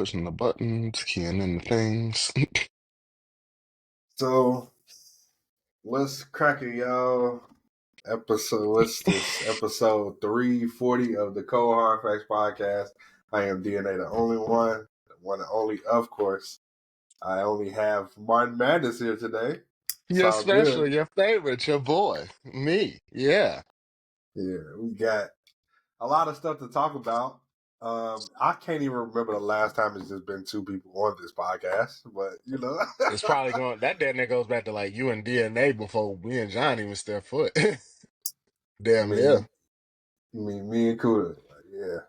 pushing the buttons, keying in the things. So what's cracking, y'all? What's this? Episode 340 of the Cold Hard Facts Podcast. I am DNA, the one and only, of course. I only have Martin Madness here today. It's Your all special, good. your favorite, your boy, me. Yeah. Yeah, we got a lot of stuff to talk about. I can't even remember the last time it's just been two people on this podcast, but It's probably going, that damn near goes back to like you and DNA before me and John even stepped foot. I Damn mean, near. me and Kuda, yeah.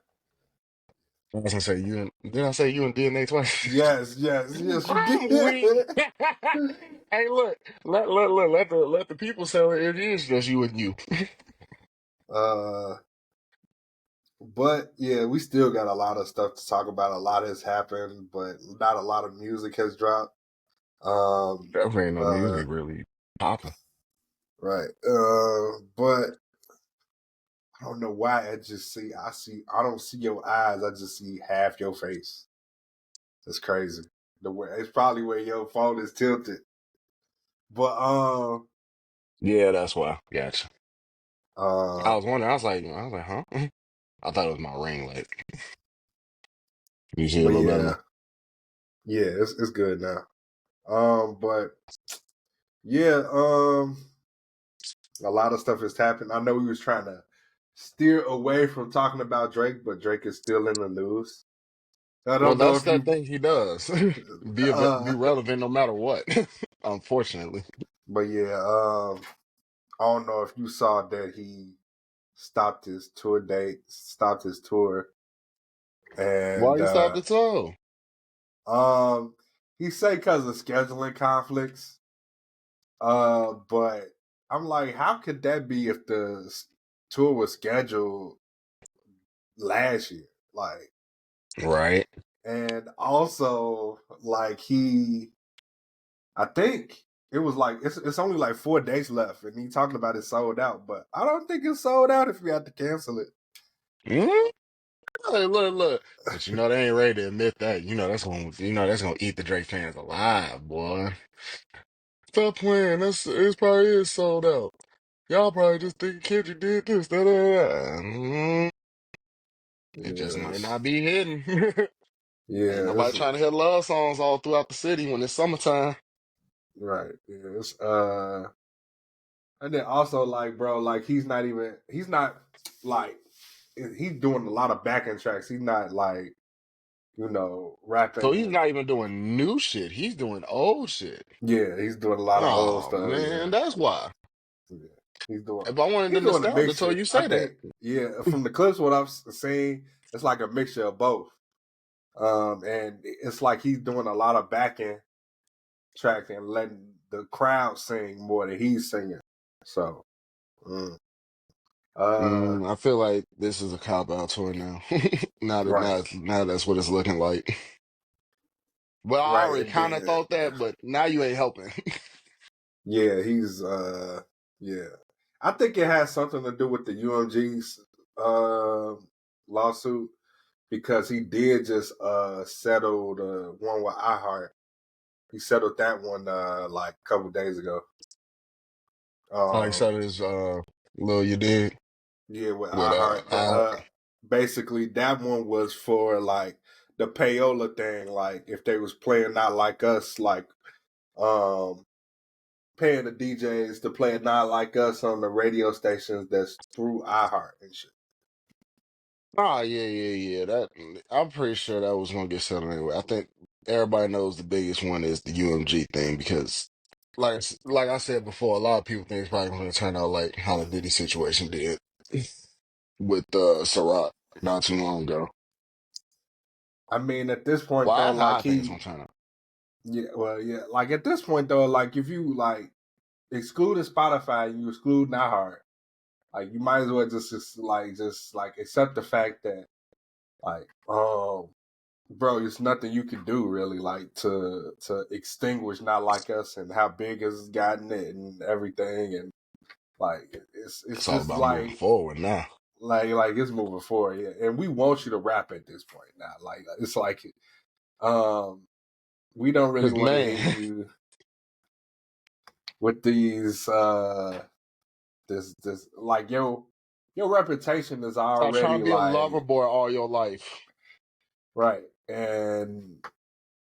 I was gonna say did I say you and DNA twice? Yes, you I'm weak. did. Hey, look, let the people say it is just you and you. uh, but yeah, we still got a lot of stuff to talk about. A lot has happened, but not a lot of music has dropped. Definitely ain't no music really popping. Right. But I don't know why I don't see your eyes. I just see half your face. It's crazy. It's probably where your phone is tilted. But Yeah, that's why. Gotcha. I uh, was wondering. I was like, huh? I thought it was my ring light. You see a but little better now? yeah, it's good now. But yeah, a lot of stuff has happened. I know we was trying to steer away from talking about Drake, but Drake is still in the news. I Well, don't know that's if that you, thing he does. Be uh, relevant no matter what. Unfortunately. but yeah, I don't know if you saw that he stopped his tour, Why and you stopped the tow? he said because of scheduling conflicts. But I'm like, how could that be if the tour was scheduled last year? Like, Right. and also like I think it was like it's only like 4 days left, and he talking about it sold out, but I don't think it's sold out if we have to cancel it. Mm? Hey, look. But they ain't ready to admit that. That's gonna eat the Drake fans alive, boy. Stop playing. It probably is sold out. Y'all probably just think Kendrick did this. Da, da, da. It just might Yes, not be hidden. Ain't yeah, nobody it's trying to hear love songs all throughout the city when it's summertime. right. Yes, and then also like, bro, like he's not like he's doing a lot of backing tracks. He's not like So he's rapping. not even doing new shit. He's doing old shit. Yeah, he's doing a lot of old Oh stuff. man, that's why. Yeah. He's doing If I wanted the he's doing a nostalgia, told mixture. you I say that. think, yeah, from the clips what I've seen, it's like a mixture of both. And it's like he's doing a lot of backing tracks and letting the crowd sing more than he's singing. So, mm. I feel like this is a cop out tour now. Right, Now that's what it's looking like. But I right, already and kind of then thought that, but now you ain't helping. yeah, he's yeah. I think it has something to do with the UMG's lawsuit because he did just settle the one with iHeart. He settled that one like a couple days ago. Like Um, said is Lil You Dig yeah, with with iHeart, but I basically that one was for like the payola thing. Like if they was playing Not Like Us, like um paying the DJs to play Not Like Us on the radio stations that's through iHeart and shit. Oh yeah. That I'm pretty sure that was gonna get settled anyway. I think everybody knows the biggest one is the UMG thing because, like I said before, a lot of people think it's probably gonna turn out like how the Diddy situation did with Ciroc not too long ago. I mean, at this point Well, though, that's how like I think it's gonna turn out. like at this point though, like if you like excluding Spotify and you exclude iHeart, like you might as well just accept the fact that like bro, there's nothing you can do really like to extinguish Not Like Us and how big it's gotten it and everything and like it's It's all just about moving forward now. like it's moving forward, yeah. And we want you to rap at this point now. Like it's like We don't really Cause want to hear man, you with these this like your reputation is stop trying already to be a lover like boy all your life. right, and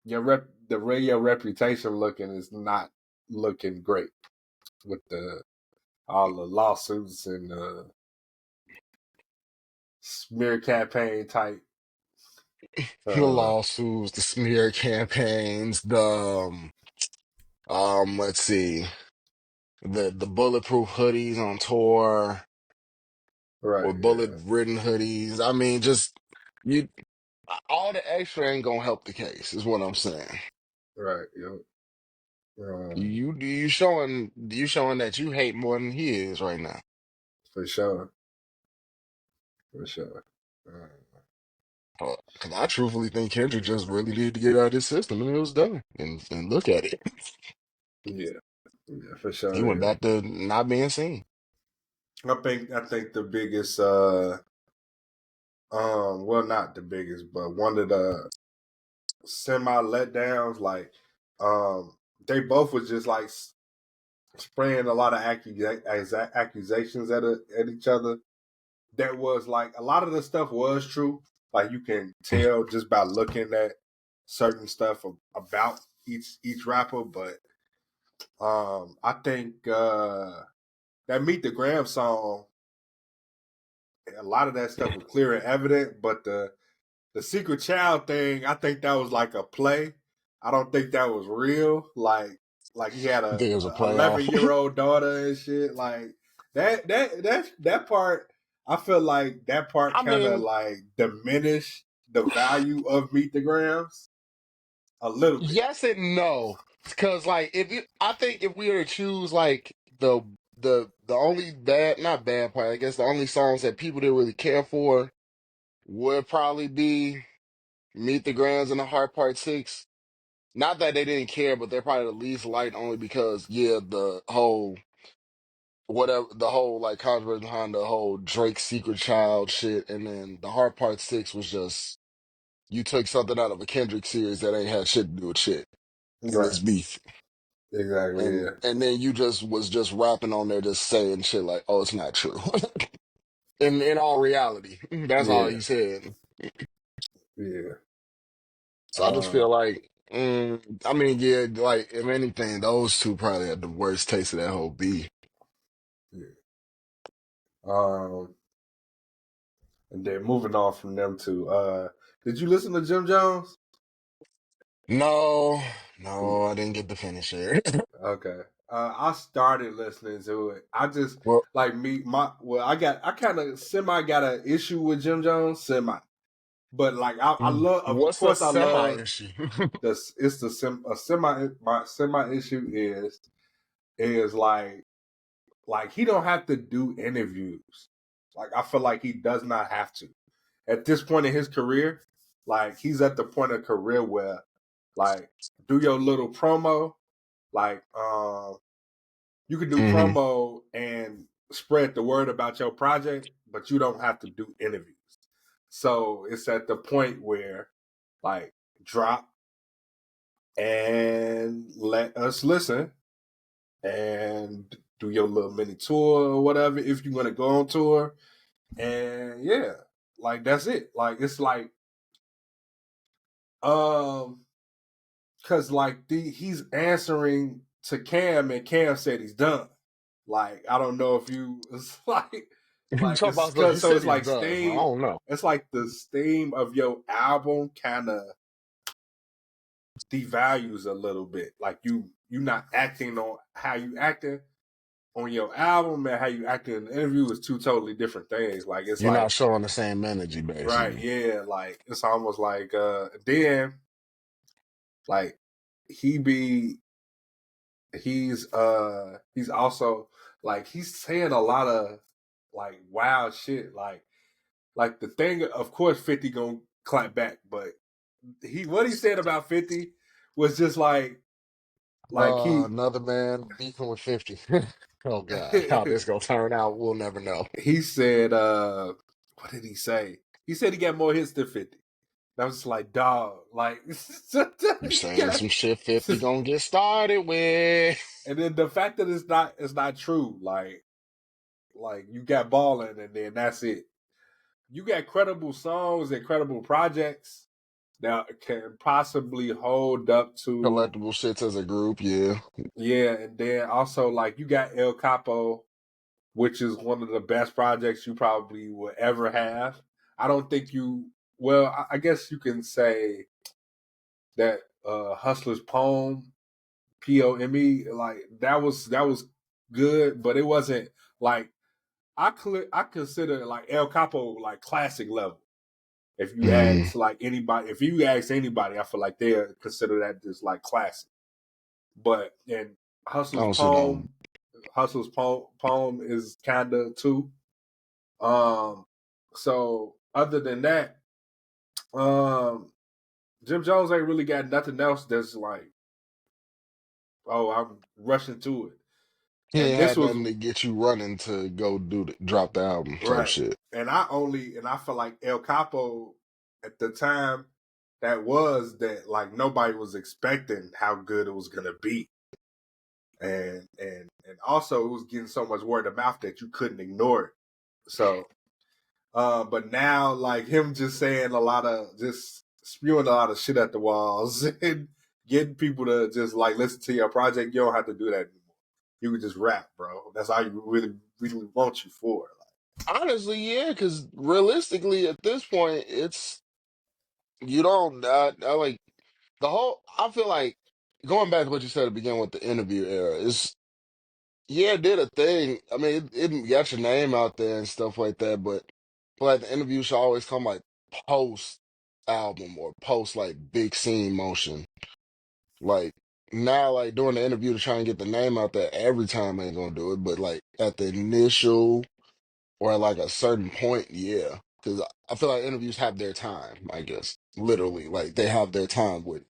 the radio reputation looking is not looking great with the all the lawsuits and the smear campaign type. The Uh, lawsuits, the smear campaigns, the let's see, the bulletproof hoodies on tour right, or bullet ridden hoodies. I mean, just you, all the extra ain't gonna help the case, is what I'm saying. right, yep. You showing that you hate more than he is right now. For sure, for sure. Because I truthfully think Kendrick just really needed to get out of his system and it was done. And look at it. Yeah, yeah, for He sure. went Yeah, back to not being seen. I think the biggest well, not the biggest, but one of the semi letdowns, like they both was just like spraying a lot of accusations at each other. That was like a lot of the stuff was true. Like you can tell just by looking at certain stuff about each rapper, but I think that Meet the Graham song, a lot of that stuff was clear and evident, but the secret child thing, I think that was like a play. I don't think that was real. Like he had I a think it was a playoff. 11-year-old daughter and shit. Like that part, I feel like that part I kind of mean, like diminished the value of Meet the Grams a little bit. yes and no. Because like I think if we were to choose like the only bad, not bad part, I guess the only songs that people didn't really care for would probably be Meet the Grands and the Heart Part 6. Not that they didn't care, but they're probably the least liked only because, yeah, the whole, whatever, the whole like controversy behind the whole Drake Secret Child shit. And then the Heart Part 6 was just, you took something out of a Kendrick series that ain't had shit to do with shit in Right. this beef. Exactly. Yeah. And then you just was just rapping on there, just saying shit like, oh, it's not true. In all reality, that's all Yeah. he said. Yeah. So I just Um. feel like, I mean, yeah, like if anything, those two probably had the worst taste of that whole beef. Yeah. Um. And then moving on from them to did you listen to Jim Jones? No, no, I didn't get to finish it. Okay. I started listening to it. I just Well, like me my well I kind of semi got an issue with Jim Jones semi, but like I love of what's a course I semi love issue? this. It's the a semi my semi issue is like he don't have to do interviews. Like I feel like he does not have to at this point in his career. Like he's at the point of career where like do your little promo like you can do Hmm. promo and spread the word about your project, but you don't have to do interviews. So it's at the point where like drop and let us listen and do your little mini tour or whatever if you're gonna go on tour. And yeah, like that's it. Like it's like um because like he's answering to Cam and Cam said he's done. Like I don't know if you it's like Talk it's about stuff. He because so said it's he's like done. I steam. don't know. It's like the steam of your album kind of devalues a little bit. Like you not acting on how you acting on your album and how you acting in the interview is two totally different things. Like it's You're not like showing the same energy, right, basically. yeah, like it's almost like then like he be he's also like he's saying a lot of like wild shit like the thing of course 50 gonna clap back but he what he said about 50 was just like Another man beefing with 50. Oh God, how this gonna turn out, we'll never know. he said what did he say he said he got more hits than 50 I was just like, dog, like You you saying got, some shit 50 gonna get started with. and then the fact that it's not true, like you got balling and then that's it. You got credible songs and credible projects that can possibly hold up to, Collectible shits as a group, yeah. yeah, and then also like you got El Capo, which is one of the best projects you probably will ever have. I don't think you, well, I guess you can say that Hustler's Poem, Pome, like that was good, but it wasn't like I consider like El Capo like classic level. If you Mm, ask like anybody, if you ask anybody, I feel like they'll consider that just like classic. But in I Hustler's don't see no. Poem, Poem is kinda too. Um, so other than that, um, Jim Jones ain't really got nothing else that's like, oh, I'm rushing to it. He And ain't this had was nothing to get you running to go drop the album type right. shit. And I feel like El Capo at the time that was that like nobody was expecting how good it was gonna be. And also it was getting so much word of mouth that you couldn't ignore it. So but now like him just saying a lot of just spewing a lot of shit at the walls and getting people to just like listen to your project, you don't have to do that anymore. You can just rap, bro. That's all you really want you for. Honestly, yeah, because realistically, at this point, it's you don't. I like the whole. I feel like going back to what you said at the beginning with the interview era is yeah, it did a thing. I mean, it got your name out there and stuff like that, but like the interview should always come like post album or post like big scene motion. Like now, like doing the interview to try and get the name out there every time ain't gonna do it, but like at the initial or at like a certain point, yeah. Because I feel like interviews have their time, I guess. Literally, like they have their time with it.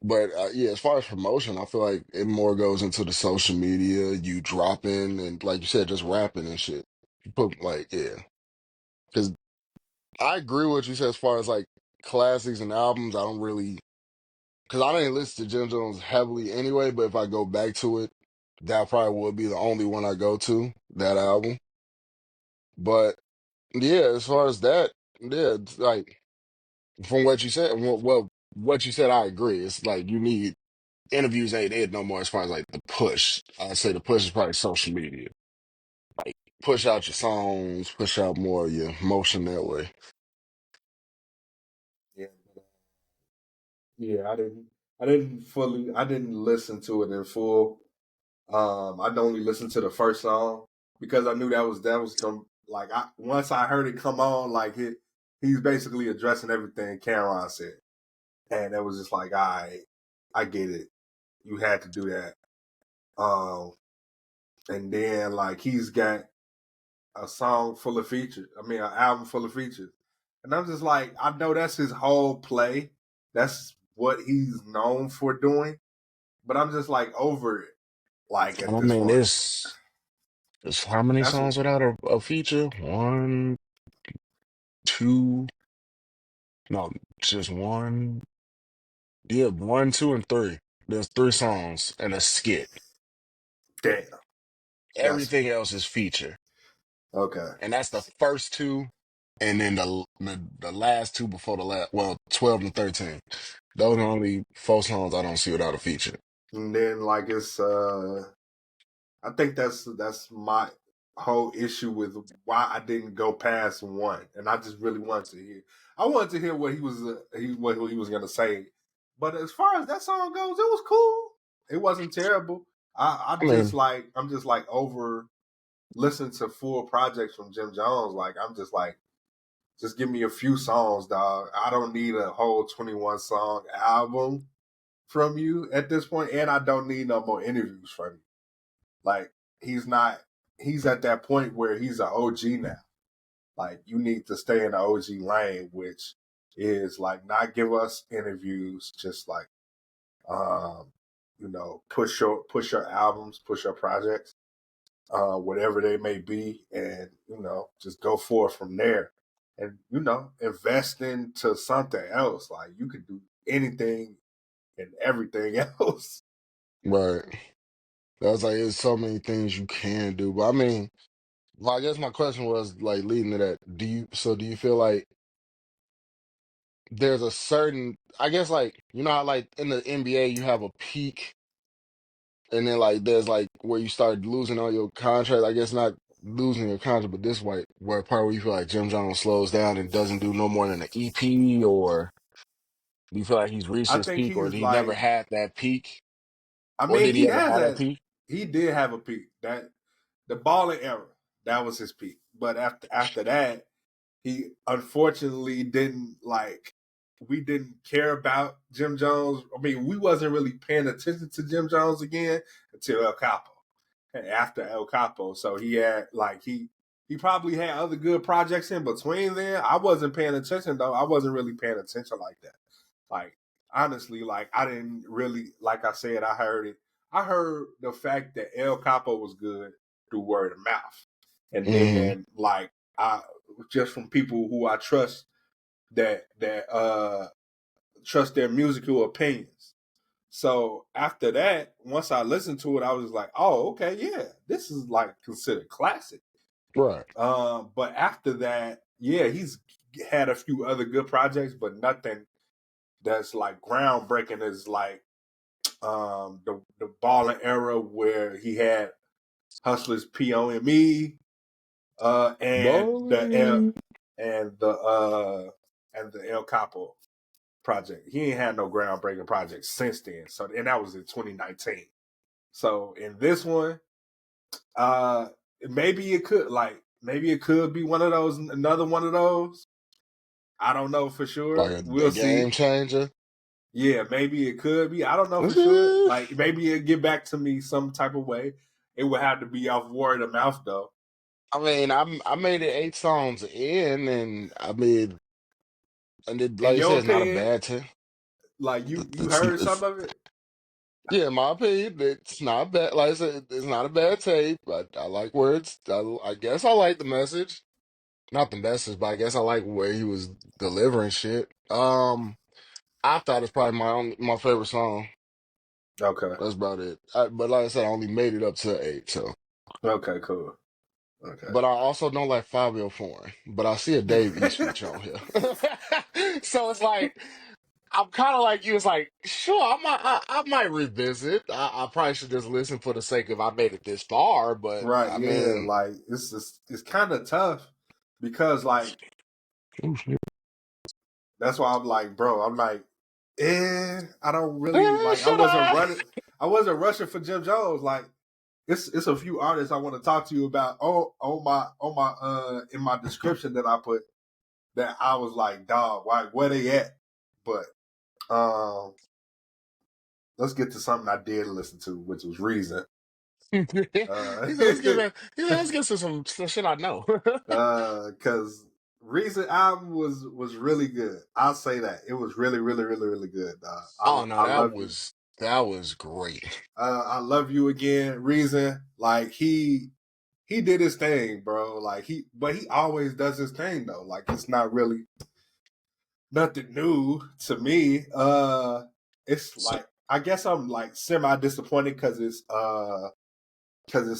But yeah, as far as promotion, I feel like it more goes into the social media, you dropping and like you said, just rapping and shit. You put like, yeah. Because I agree with what you said as far as like classics and albums. I don't really, because I didn't listen to Jim Jones heavily anyway, but if I go back to it, that probably would be the only one I go to, that album. But yeah, as far as that, yeah, it's like from what you said, well, what you said, I agree. It's like you need interviews ain't it no more as far as like the push. I'd say the push is probably social media. Like push out your songs, push out more of your motion that way. Yeah, yeah. I didn't listen to it in full. I'd only listened to the first song because I knew that was come like I once I heard it come on, like he's basically addressing everything Cameron said. And it was just like, I get it. You had to do that. Um and then like he's got a song full of features. I mean, an album full of features. And I'm just like, I know that's his whole play. That's what he's known for doing. But I'm just like over it. Like at I this mean, point, it's how many that's songs without a feature? One, two, no, just one. Yeah, one, two, and three. There's three songs and a skit. damn. That's Everything else is feature. okay. And that's the first two, and then the last two before the last, well, 12 and 13. Those are only four songs I don't see without a feature. And then like it's I think that's my whole issue with why I didn't go past one, and I just really wanted to hear. I wanted to hear what what he was gonna say, but as far as that song goes, it was cool. It wasn't terrible. I mean, I'm just like over listening to full projects from Jim Jones. Like I'm just like, just give me a few songs, dog. I don't need a whole 21 song album from you at this point, and I don't need no more interviews from you. Like he's not. He's at that point where he's an OG now. Like you need to stay in the OG lane, which is like not give us interviews, just like um, push your albums, push your projects, whatever they may be, and just go forth from there. and invest into something else. Like you could do anything and everything else. Right. That's like there's so many things you can do. But I mean, well, I guess my question was like leading to that. Do you feel like there's a certain, I guess, like you know how like in the NBA you have a peak and then like there's like where you start losing all your contract. I guess not losing your contract, but this way where part where you feel like Jim Jones slows down and doesn't do no more than an EP, or do you feel like he's reached I his think peak, or he's he never like, had that peak, I or mean, did he he ever has have that that. peak? He did have a peak. That the balling era, that was his peak. But after that, he unfortunately didn't like. We didn't care about Jim Jones. I mean, we wasn't really paying attention to Jim Jones again until El Capo, and after El Capo. So he had like he probably had other good projects in between there. I wasn't paying attention though. I wasn't really paying attention like that. Like honestly, like I didn't really, like I said, I heard it. I heard the fact that El Capo was good through word of mouth, and Hmm. then like I just from people who I trust that trust their musical opinions. So after that, once I listened to it, I was like, oh, okay, yeah, this is like considered classic. Right. But after that, yeah, he's had a few other good projects, but nothing that's like groundbreaking is like the balling era where he had Hustlers POME and the L Bowling. and the El Capo project. He ain't had no groundbreaking projects since then. So and that was in 2019. So in this one, uh maybe it could be one of those, another one of those. I don't know for Like sure. a We'll game see. changer. Yeah, maybe it could be. I don't know for sure. Like maybe it'll get back to me some type of way. It would have to be off word of mouth though. I mean, I made it 8 songs in, and I mean, and it, In like you your said, it's not a opinion, bad tip. like you heard some of it? Yeah, in my opinion, it's not bad. Like I said, it's not a bad tape. I like words. I guess I like the message. Not the message, but I guess I like where he was delivering shit. I thought it's probably my favorite song. Okay. That's about it. But like I said, I only made it up to 8. So, Okay, cool. Okay. but I also don't like Fabio Foreign. But I see a Dave East feature on here, so it's like I'm kind of like you. It's like sure, I might revisit. I probably should just listen for the sake of I made it this far. But Right, I yeah. mean, Like it's kind of tough because like oh, shit. that's why I'm like, bro, I'm like, I don't really like. Should I? I wasn't rushing for Jim Jones. Like, it's a few artists I want to talk to you about on my in my description that I put that I was like, dog, why where they at? But um, let's get to something I did listen to, which was Reason. He Uh, said, let's get to some shit I know. because Reason album was really good. I'll say that it was really really really really good. Oh no, I love you. that was great. I love you again. Reason, like he did his thing, bro. Like but he always does his thing though. Like it's not really nothing new to me. It's So, like I guess I'm like semi disappointed because it's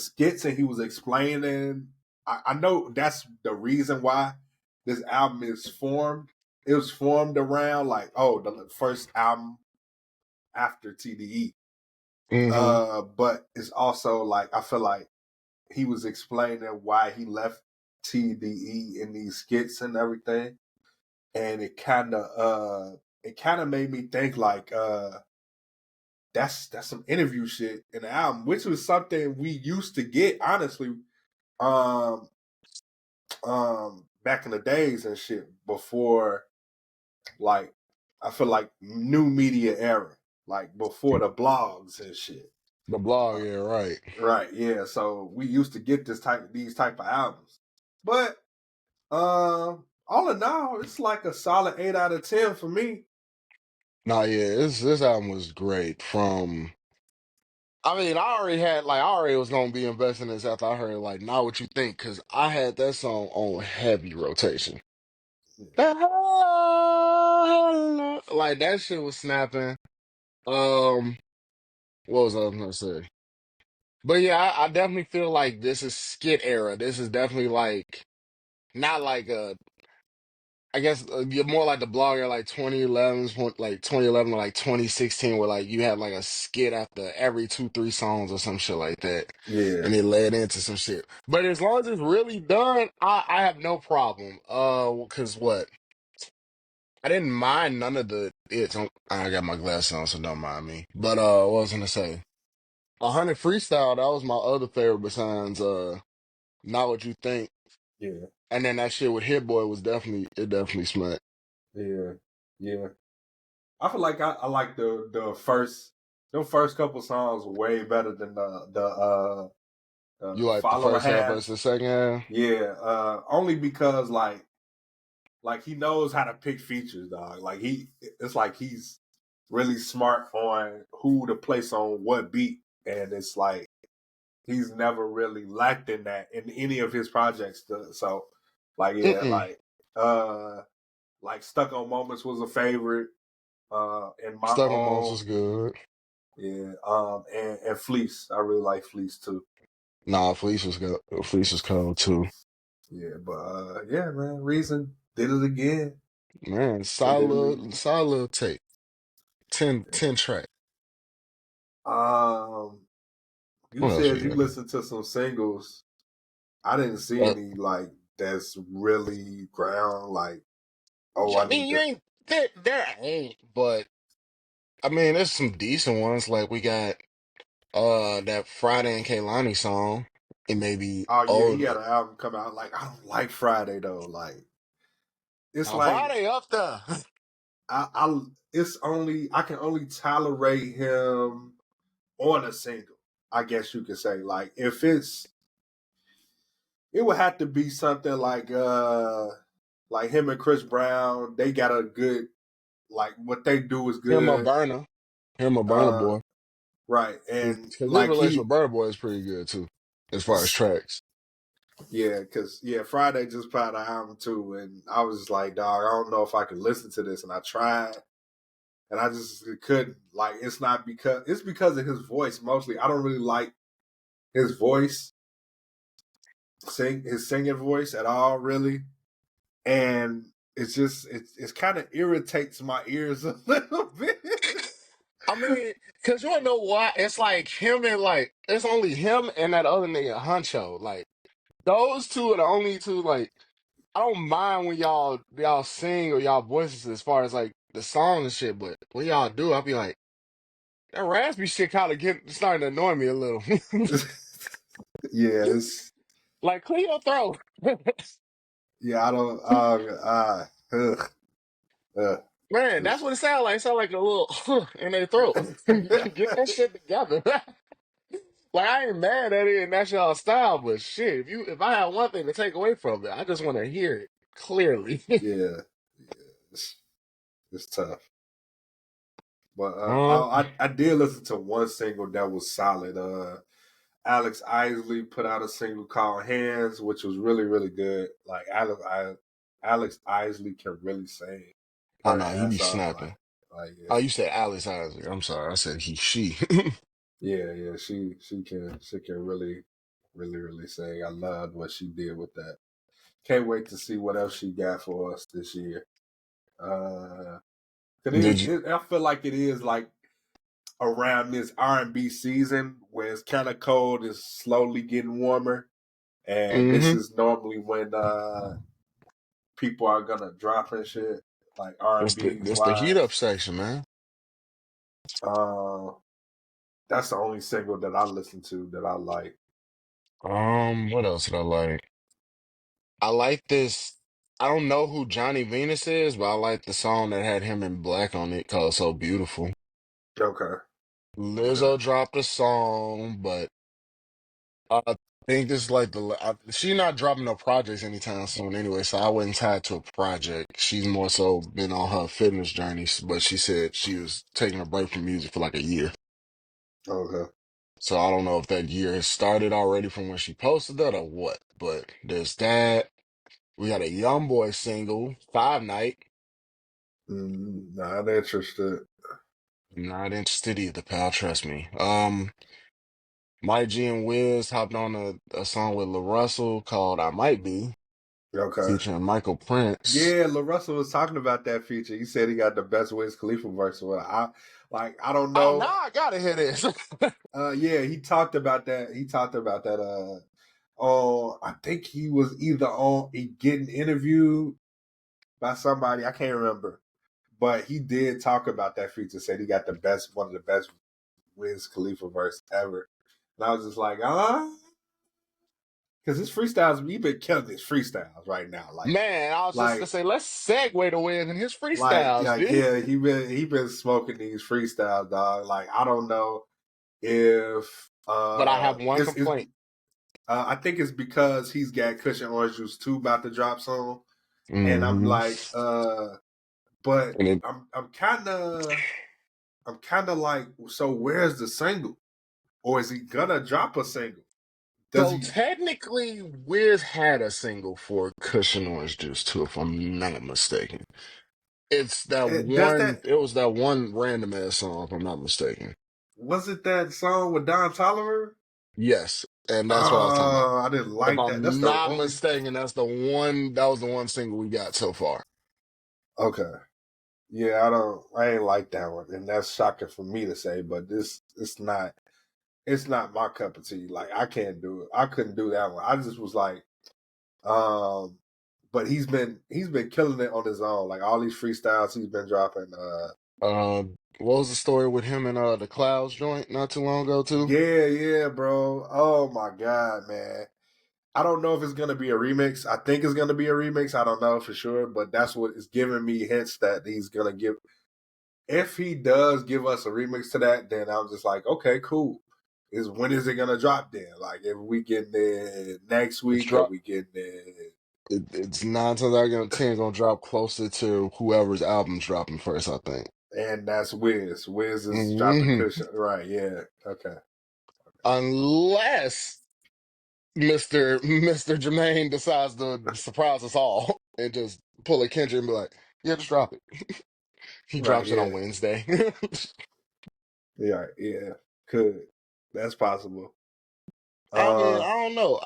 skits and he was explaining. I know that's the reason why this album is formed. It was formed around like, oh, the first album after TDE. hmm. But it's also like I feel like he was explaining why he left TDE in these skits and everything, and it kind of made me think like that's some interview shit in the album, which was something we used to get honestly um back in the days and shit before like I feel like new media era, like before the blogs and shit. The blog, Uh, yeah, right. right, yeah. So we used to get these type of albums. But all in all, it's like a solid 8 out of 10 for me. Nah, yeah, this album was great. I mean, I already was gonna be investing in this after I heard like "Not What You Think" because I had that song on heavy rotation. The hello, like that shit was snapping. What was I gonna say? But yeah, I definitely feel like this is skit era. This is definitely like not like I guess you're more like the blogger like 2011, like 2011 or like 2016, where like you had like a skit after every two, three songs or some shit like that, Yeah, and it led into some shit. But as long as it's really done, I have no problem. Because what I didn't mind none of the it's. I got my glasses on, so don't mind me. But what was I gonna say? 100 freestyle. That was my other favorite besides not what you think. yeah, And then that shit with Hit Boy was definitely smacked. yeah, yeah. I feel like I like the first them first couple songs way better than You the like the following first half half. versus the second half? Yeah, only because like he knows how to pick features, dog. Like it's like he's really smart on who to place on what beat, and it's like he's never really lacked in that in any of his projects. So, like yeah, Mm-mm. like Stuck on Moments was a favorite. In my Stuck on Mons own, was good. yeah. And Fleece, I really like Fleece too. Nah, Fleece was good. Fleece was cold too. Yeah, but yeah, man, Reason did it again. Man, Literally. solid little tape. 10 track. Um, you What else said we you got? listened to some singles. I didn't see Uh, any like that's really ground. Like, oh, I I mean, need you to. ain't there ain't, but I mean, there's some decent ones. Like we got that Friday and Kaylani song. It may be Oh yeah, he old. had an album come out. Like, I don't like Friday though. Like, it's Now like Friday up there. I it's only I can only tolerate him on a single. I guess you could say like if it would have to be something like him and Chris Brown. They got a good like what they do is Him a good. burner. Him a burner Uh, boy. right, and Because his like relation with he Burner Boy is pretty good too, as far as tracks. yeah, because yeah, Friday just put out an album too, and I was just like, dog, I don't know if I could listen to this, and I tried, and I just couldn't. Like, it's because of his voice mostly. I don't really like his voice, his singing voice at all, really, and it's kind of irritates my ears a little bit. I mean, because you wanna know why? It's like him and like, it's only him and that other nigga, Huncho. Like, those two are the only two, like, I don't mind when y'all sing or y'all voices as far as like the song and shit, but when y'all do, I'll be like, that raspy shit kind of starting to annoy me a little. Yeah, it's Like, clear your throat. yeah. I don't. Man, that's Just what it sounds like. It sounds like a little in their throat. Get that shit together. Like I ain't mad at it and that's y'all style, but shit, if I had one thing to take away from it, I just want to hear it clearly. yeah, yeah. It's tough. But um, I did listen to one single that was solid. Alex Isley put out a single called "Hands," which was really really good. Like Alex Isley can really sing I her know he be ass off. snapping. Like Oh, yeah, you said Alice Isaac. I'm sorry, I said she. yeah. She can really really sing. I loved what she did with that. Can't wait to see what else she got for us this year. Uh, Did you? I feel like it is like around this R&B season where it's kind of cold, it's slowly getting warmer, and this Mm-hmm. is normally when people are gonna drop and shit like R&B That's the heat up wise. section, man. Uh, that's the only single that I listen to that I like. What else did I like? I like this. I don't know who Johnny Venus is, but I like the song that had him in black on it called "So Beautiful." Okay, okay, Lizzo dropped a song, but I think this is like she not dropping no projects anytime soon anyway, so I wasn't tied to a project. She's more so been on her fitness journey, but she said she was taking a break from music for like a year. okay. So I don't know if that year has started already from when she posted that or what, but there's that. We got a Young Boy single, Five Night. Not interested. Not interested either, pal. Trust me. Mike G and Wiz hopped on a song with La Russell called "I Might Be," Okay. featuring Michael Prince. Yeah, LaRussell was talking about that feature. He said he got the best Wiz Khalifa verse. Well, I don't Oh, now know. I gotta hear this. Yeah, he talked about that. He talked about that. Oh, I think he was either on getting interviewed by somebody. I can't remember, but he did talk about that feature. Said he got the best, one of the best Wiz Khalifa verse ever. And I was just like, because his freestyles, he been killing his freestyles right now. Man, I was just gonna Like, say, let's segue to Wiz and his like, freestyles, like, dude. yeah, he been smoking these freestyles, dog. Like, I don't know if But I have one it's complaint. I think it's because he's got Cushion Orange Juice 2 about to drop soon. And I'm Hmm. like, but And it, I'm kinda like, so where's the single? Or is he gonna drop a single? Does so he technically, Wiz had a single for Cushion Orange Juice too, if I'm not mistaken. It's that does one. that It was that one random ass song, if I'm not mistaken. was it that song with Don Tolliver? Yes, and that's what I was talking about. Oh, I didn't If like that. That's I'm the not only mistaken, that's the one. That was the one single we got so far. Okay. Yeah, I ain't like that one. And that's shocking for me to say, but it's not my cup of tea. Like I can't do it. I couldn't do that one. I just was like, um but he's been killing it on his own. Like all these freestyles he's been dropping. What was the story with him and the Clouds joint not too long ago too? Yeah, bro. Oh my god, man. I don't know if it's gonna be a remix. I think it's gonna be a remix. I don't know for sure, but that's what is giving me hints that he's gonna give. If he does give us a remix to that, then I'm just like, okay, cool. Is when is it gonna drop then? Like if we get it next It's week or drop. we get it It's 9 times out of 10 gonna drop closer to whoever's album's dropping first. I think. and that's Wiz. Wiz is dropping Hmm. cushion. Right, yeah. Okay. Unless Mister Jermaine decides to surprise us all and just pull a Kendrick and be like, "Yeah, just drop it." He Right, drops it on yeah. Wednesday. Yeah. Could. That's possible. I mean, Uh I don't know.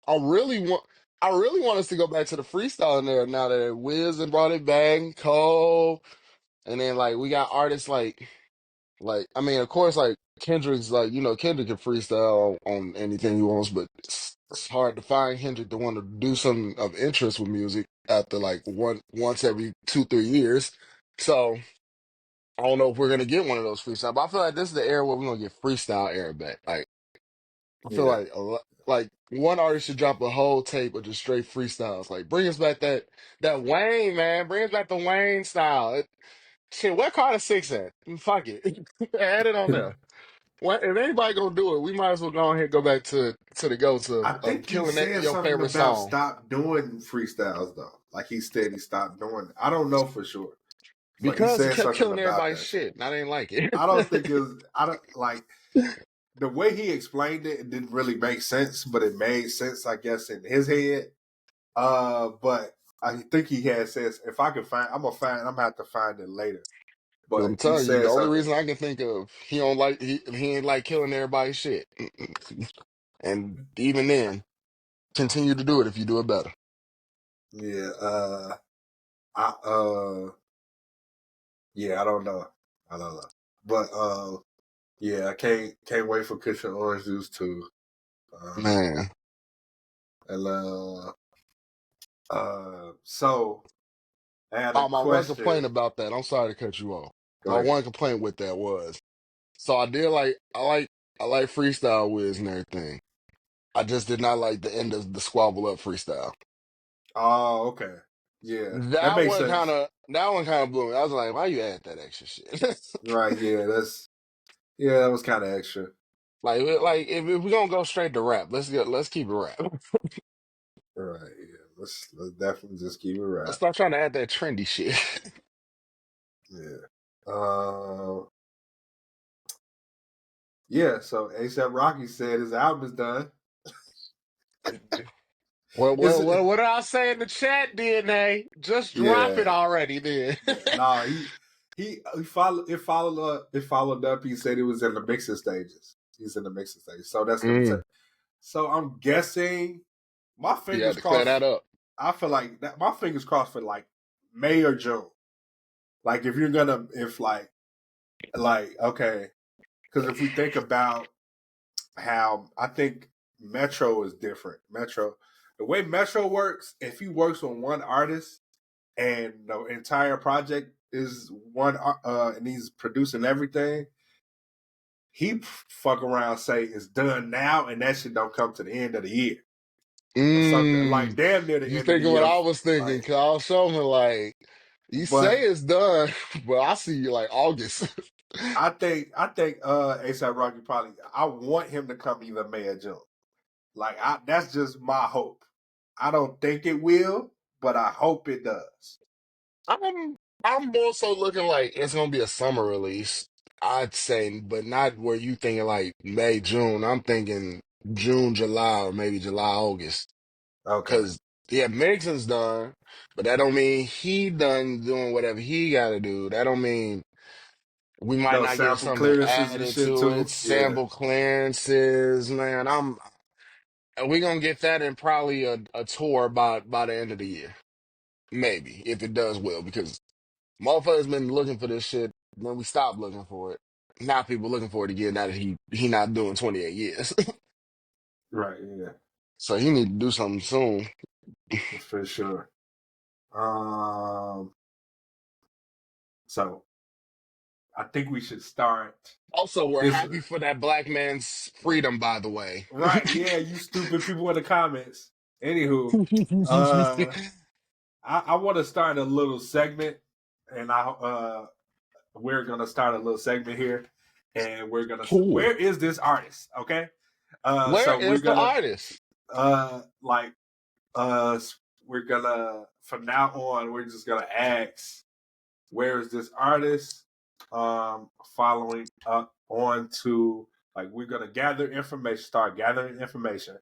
I really want I really want us to go back to the freestyle in there now that Wiz and brought it back, Cole, and then like we got artists like I mean, of course, like Kendrick's like Kendrick can freestyle on anything he wants, but it's hard to find Kendrick to want to do something of interest with music after like once every 2 3 years. So I don't know if we're gonna get one of those freestyle, but I feel like this is the era where we're gonna get freestyle era back. Like I feel yeah. like like one artist should drop a whole tape of just straight freestyles. Like bring us back that Wayne, man. Bring us back the Wayne style. Shit, where Carter Six at? Fuck it, add it on there. What if anybody gonna do it? We might as well go ahead and go back to the goats I of think he killing said your something favorite about song stop doing freestyles though. Like he said he stopped doing it. I don't know for sure. But he because it said kept something killing about everybody's that too. shit, and I didn't like it. I don't think it was I don't like the way he explained it, it didn't really make sense, but it made sense, I guess, in his head. But I think he had says if I can find I'm gonna have to find it later. I'm But he telling you, the said only something. reason I can think of he don't like he ain't like killing everybody's shit, and even then, continue to do it if you do it better. Yeah, I yeah, I don't know. I don't know. But yeah, I can't wait for Cushion Orange Juice too. Man, And so I had a my one question. complaint about that. I'm sorry to cut you off. Go My ahead. one complaint with that was so I did like I like freestyle whiz and everything. I just did not like the end of the squabble up freestyle. Oh, okay. Yeah, that makes sense. That one kind of blew me. I was like, why you add that extra shit? Right. Yeah, that was kind of extra. like if we're gonna go straight to rap, let's keep it rap. Right. Yeah. Let's definitely just keep it Let's rap. stop trying to add that trendy shit. Yeah. Yeah. So ASAP Rocky said his album is done. It's What did I say in the chat, DNA? Just drop it yeah. already, then. Nah, he followed up. He said he was in the mixing stages. He's in the mixing stages. So that's gonna take. Mm, So I'm guessing my you had fingers to clear crossed. that up. I feel like that my fingers crossed for like May or June. Like if you're gonna if like okay, because if we think about how I think Metro is different. Metro, the way Metro works, if he works on one artist and the entire project is one, and he's producing everything, he fuck around say it's done now, and that shit don't come to the end of the year or something like Mm, damn near the you end of the thinking what year. I was thinking, Like, Carl Showman, like, you say but it's done, but I see you like August. I think ASAP Rocky probably I want him to come either May or June. Like that's just my hope. I don't think it will, but I hope it does. I'm I'm more so looking like it's gonna be a summer release, I'd say, but not where you thinking like May, June. I'm thinking June, July, or maybe July, August. Okay. Cause yeah, Mixon's done, but that don't mean he done doing whatever he gotta do. That don't mean we might Those not get sample something clearances and added shit to it. too. Yeah. Sample clearances, man. And we gonna get that in probably a tour by the end of the year. Maybe, if it does well, because motherfuckers been looking for this shit when we stopped looking for it. Now people looking for it again now that he not doing 28 years. Right. Yeah. So he need to do something soon. For sure. Um. So I think we should start Also, we're this. happy for that black man's freedom, by the way. Right. Yeah. You stupid people in the comments. Anywho, uh, I want to start a little segment, and we're gonna start a little segment here, and we're gonna Cool. where is this artist? Okay. Where So we're is the gonna artist? like we're gonna from now on we're just gonna ask where is this artist, following up on to like we're gonna start gathering information,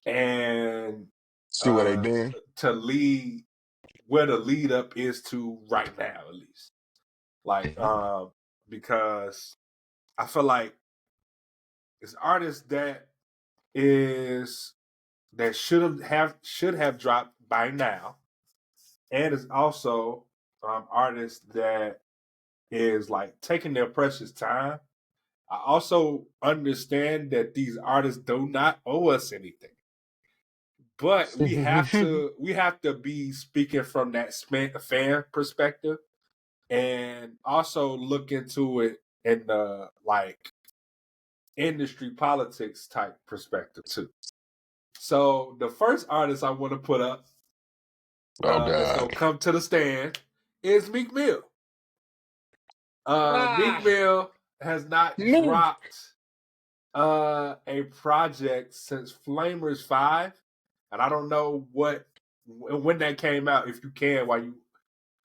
and See where they uh been. to lead where the lead up is to right now at least, like Mhm. because I feel like it's artists is that should have dropped by now, and it's also artists that is like taking their precious time. I also understand that these artists do not owe us anything, but we have to be speaking from that fan perspective, and also look into it in the like industry politics type perspective too. So the first artist I want to put up, Oh that's gonna God. come to the stand, is Meek Mill. Meek Ah, Mill has not me. dropped a project since Flamers 5, and I don't know when that came out. If you can, while you,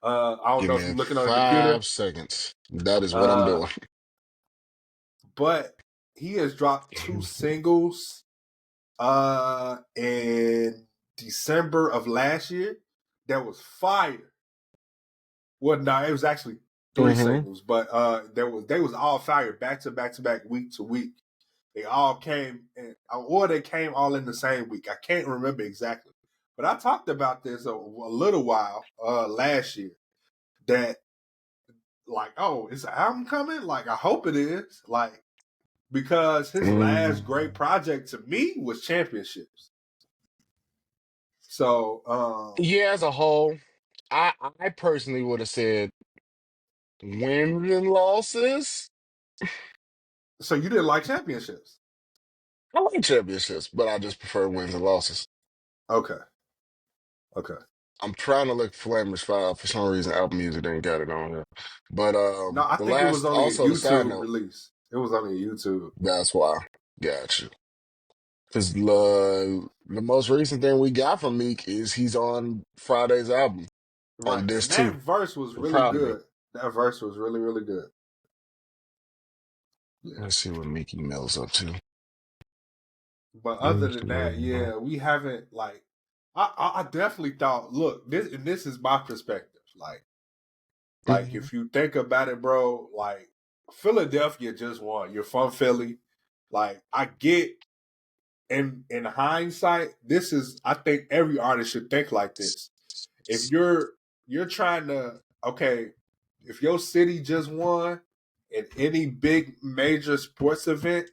I don't Give know me if you're looking on a computer, 5 seconds. That is what I'm uh, doing. but he has dropped two singles in December of last year. That was fire. Well, no, it was actually three Hmm. singles, but they was all fire back to back to back, week to week. They all came in, or they came all in the same week. I can't remember exactly, but I talked about this a little while last year. That like, oh, is the album coming? Like, I hope it is. Like, because his last great project to me was Championships. So, Yeah, as a whole, I personally would have said wins and losses. so you didn't like Championships? I like championships, but I just prefer wins and losses. Okay, okay. I'm trying to look Flamers 5 for some reason. Apple Music didn't got it on here. But No, I the think it was last, only a also the side YouTube note, release. It was only a YouTube. that's why. Got you. Because the most recent thing we got from Meek is he's on Friday's album on Right. this And that too. verse was So really proud of me. good. That verse was really, really good. Yeah. Let's see what Meek Mill's up to. But other than that, yeah, we haven't like I definitely thought. Look, this is my perspective. Like Mhm. if you think about it, bro, like Philadelphia just won. You're from Philly. Like I get in hindsight, this is I think every artist should think like this. If you're trying to okay, if your city just won in any big major sports event,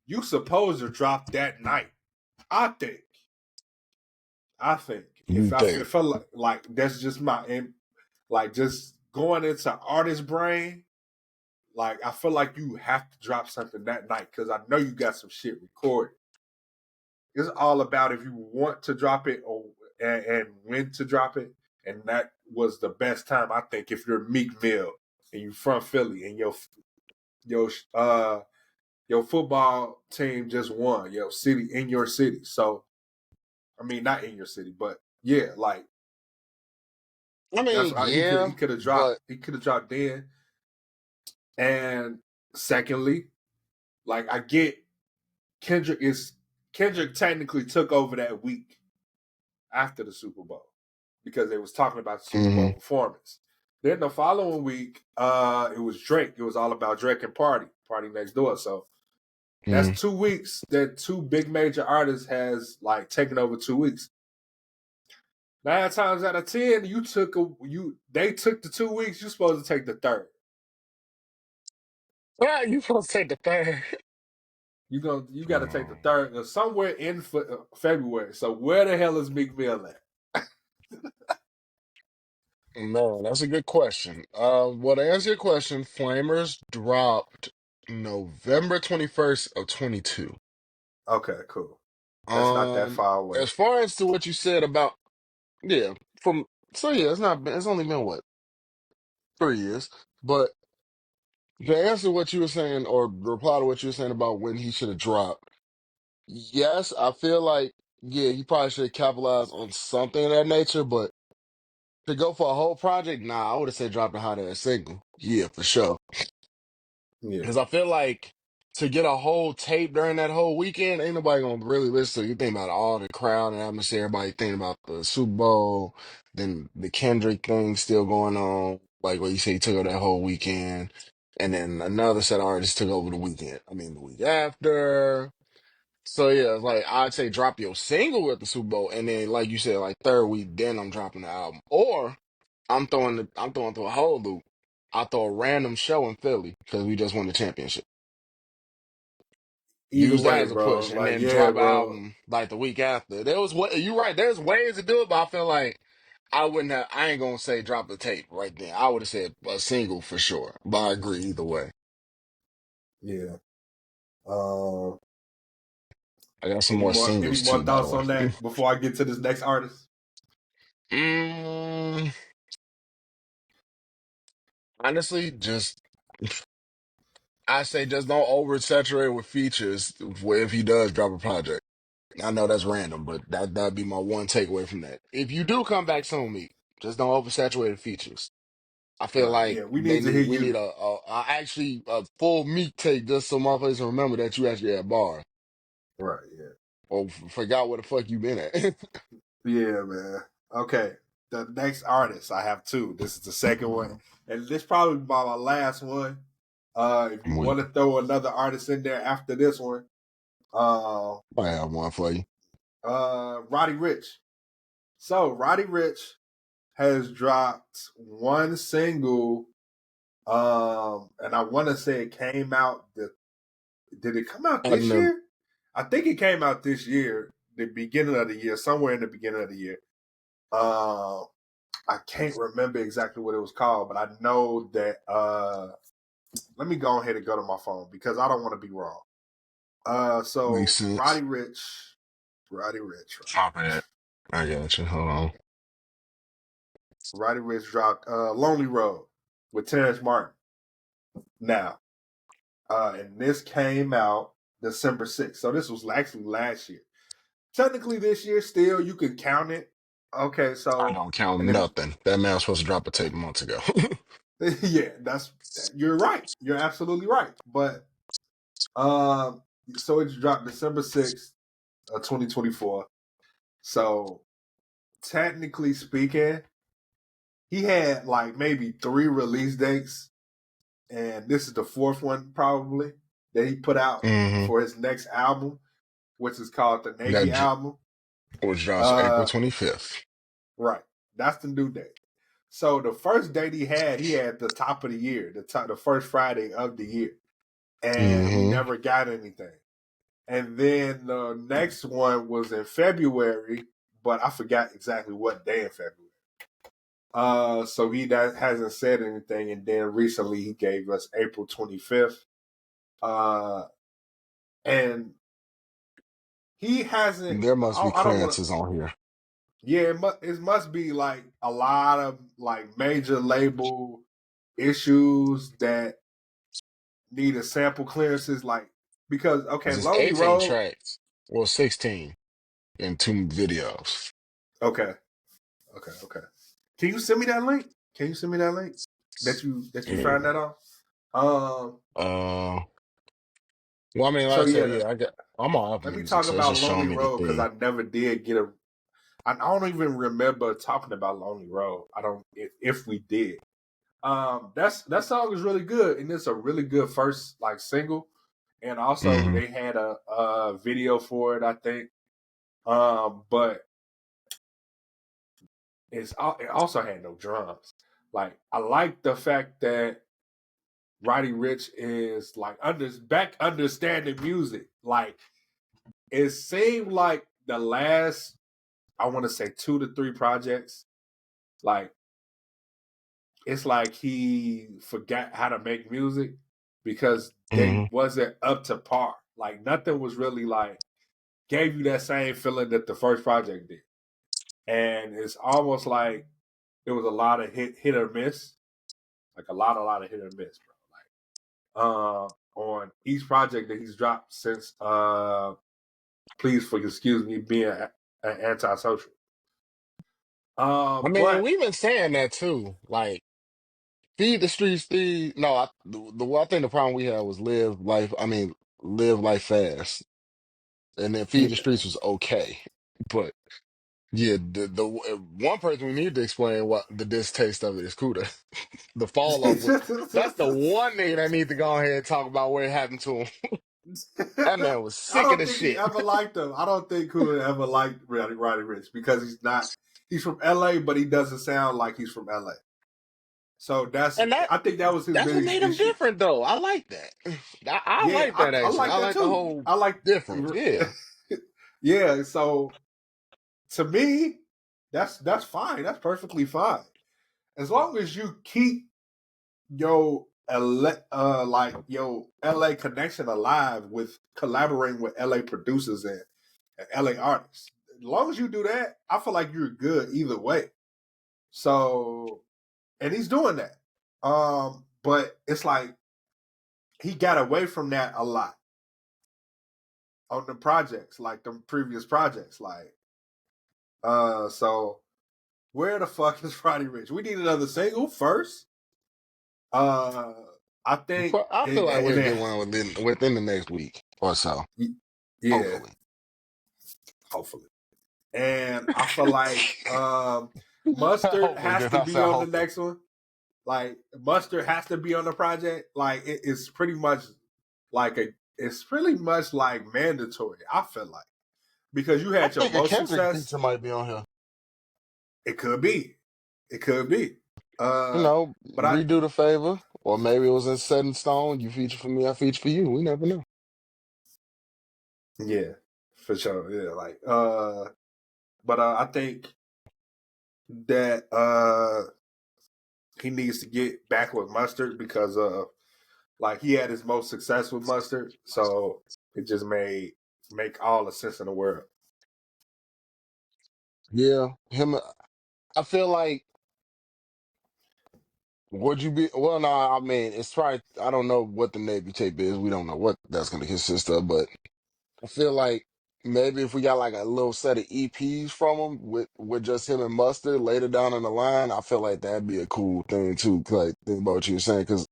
you supposed to drop that night. I think. I think if You I think? felt like that's just like just going into artist brain. Like I feel like you have to drop something that night because I know you got some shit recorded. It's all about if you want to drop it and when to drop it, and that was the best time I think. If you're Meek Mill and you from Philly and your uh your football team just won your city in your city, so I mean not in your city, but yeah, like I that's mean, he yeah, could have dropped but then. And secondly, like I get Kendrick technically took over that week after the Super Bowl because they was talking about the Super Bowl mhm, performance. Then the following week, it was Drake. It was all about Drake and Party Next Door. So that's mhm. 2 weeks that two big major artists has like taken over 2 weeks. 9 times out of 10, they took the 2 weeks. You're supposed to take the third. Well, you supposed to take the third. You got to take the third somewhere in February. So where the hell is Meek Mill at? No, that's a good question. Well, to answer your question, Flamers dropped November 21st of 22. Okay, cool. That's not that Um, far away. as far as to what you said about, yeah, from, so yeah, it's only been what, 3 years. But to answer what you were saying, or reply to what you were saying about when he should have dropped, yes, I feel like, yeah, he probably should have capitalized on something of that nature, but to go for a whole project, nah, I would have said drop the hot ass single. Yeah, for sure. Yeah. Because I feel like to get a whole tape during that whole weekend, ain't nobody gonna really listen to you. Think about all the crowd and atmosphere, everybody thinking about the Super Bowl, then the Kendrick thing still going on, like what you say, he took over that whole weekend. And then another set of artists took over the weekend. I mean, the week after. So yeah, it's like I'd say drop your single at the Super Bowl, and then like you said, like third week, then I'm dropping the album. Or I'm throwing through a whole loop. I throw a random show in Philly because we just won the championship. Either Use that way, as a bro. push, and Like, then yeah, drop bro. album like the week after. There was what you right. There's ways to do it, but I feel like I wouldn't have. I ain't gonna say drop the tape right then. I would have said a single for sure. But I agree either way. Yeah. Um. I got some more Any singles more too, by the thoughts way. on that before I get to this next artist? mm, honestly, just I say just don't oversaturate with features if he does drop a project. I know that's random, but that'd be my one takeaway from that. If you do come back soon, Meek, just don't oversaturate the features. I feel Right. like Yeah. We need to hear we need you. actually a full Meek take just so motherfuckers remember that you actually had bars Right. Yeah. or forgot where the fuck you been at. Yeah, man. Okay. The next artist I have two. This is the second one, and this probably my last one. If you I'm want weak. to throw another artist in there after this one, uh, I have one for you. Roddy Ricch. So Roddy Ricch has dropped one single, and I want to say it came out. Did it come out I this never year? I think it came out this year, the beginning of the year, somewhere in the beginning of the year. Uh, I can't remember exactly what it was called, but I know that. Let me go ahead and go to my phone because I don't want to be wrong. makes So sense. Roddy Ricch, My bad. I got you. Hold on. Roddy Ricch dropped "Lonely Road" with Terrence Martin. Now, and this came out December 6th, so this was actually last year. Technically, this year still you can count it. Okay, I so don't count and then nothing. That man was supposed to drop a tape months ago. yeah, you're right. You're absolutely right. But um, so it dropped December 6th, 2024. So technically speaking, he had like maybe 3 release dates, and this is the fourth one probably that he put out Mm-hmm. for his next album, which is called the That Navy album. was drops April Uh, 25th. right, that's the new date. So the first date he had the top of the year, the first Friday of the year, and we Mm-hmm. never got anything. And then the next one was in February, but I forgot exactly what day in February. So he hasn't said anything, and then recently he gave us April 25th. And he hasn't. There must be I don't want to. clearances on here. Yeah, it must be like a lot of like major label issues that needed sample clearances, like because okay, Because it's Lonely 18 Road. tracks. Well, 16 in 2 videos. Okay, okay. Can you send me that link? Can you send me that link that you Yeah. found that on? Um. Well, I mean, like So I said, yeah, yeah, I'm on Apple let me Music, talk so it's about just Lonely showing me the Road because thing. I never did get a. I don't even remember talking about Lonely Road. I don't if we did. That song is really good, and it's a really good first like single. And also Mm-hmm. they had a video for it, I think. But it also had no drums. Like I like the fact that Roddy Ricch is like back understanding music. Like it seemed like the last, I want to say 2 to 3 projects, like it's like he forgot how to make music because they Mm-hmm. wasn't up to par. Like nothing was really like gave you that same feeling that the first project did. And it's almost like it was a lot of hit or miss, like a lot of hit or miss, bro. Like on each project that he's dropped since please for excuse me being an antisocial. I mean, But we've been saying that too. Like, feed the streets, feed. No, I think the problem we had was live life. I mean, live life fast, and then feed the yeah. streets was okay, but yeah, the one person we need to explain what the distaste of it is Cuda. The fall off was that's the one nigga that need to go ahead and talk about what happened to him. That man was I sick of don't the think he shit. ever liked him. I don't think Cooley ever liked Roddy Ricch because he's not. He's from LA, but he doesn't sound like he's from LA. So And I think that was his that's what biggest made him issue. different though. I like that. I Yeah, like that I actually. like I that like the too. whole I like. difference. Yeah. Yeah, so to me, that's fine. That's perfectly fine as long as you keep your your LA connection alive with collaborating with LA producers and LA artists. As long as you do that, I feel like you're good either way. So, and he's doing that. But it's like he got away from that a lot on the projects, like the previous projects. Like, so where the fuck is Roddy Ricch? We need another single first. Uh, I think, I feel like and we'll then get one within the next week or so. yeah, Hopefully. hopefully. And I feel like Mustard Hopefully, has because to I be said on the hopefully. next one. Like Mustard has to be on the project. Like it's pretty much it's pretty much like mandatory. I feel like because you I had your think a most Kendrick success. feature might be on here. It could be, it could be. You Uh, know, but I redo the favor, or maybe it was in set in stone. You feature for me, I feature for you. We never know. yeah, for sure. Yeah, like but I think that he needs to get back with Mustard because like he had his most success with Mustard, so it just make all the sense in the world. Yeah, him. I feel like would you be? Well, no. I mean, it's probably. I don't know what the Navy tape is. We don't know what that's going to consist of, but I feel like maybe if we got like a little set of EPs from him with just him and Mustard later down in the line, I feel like that'd be a cool thing too. Like think about what you were saying, because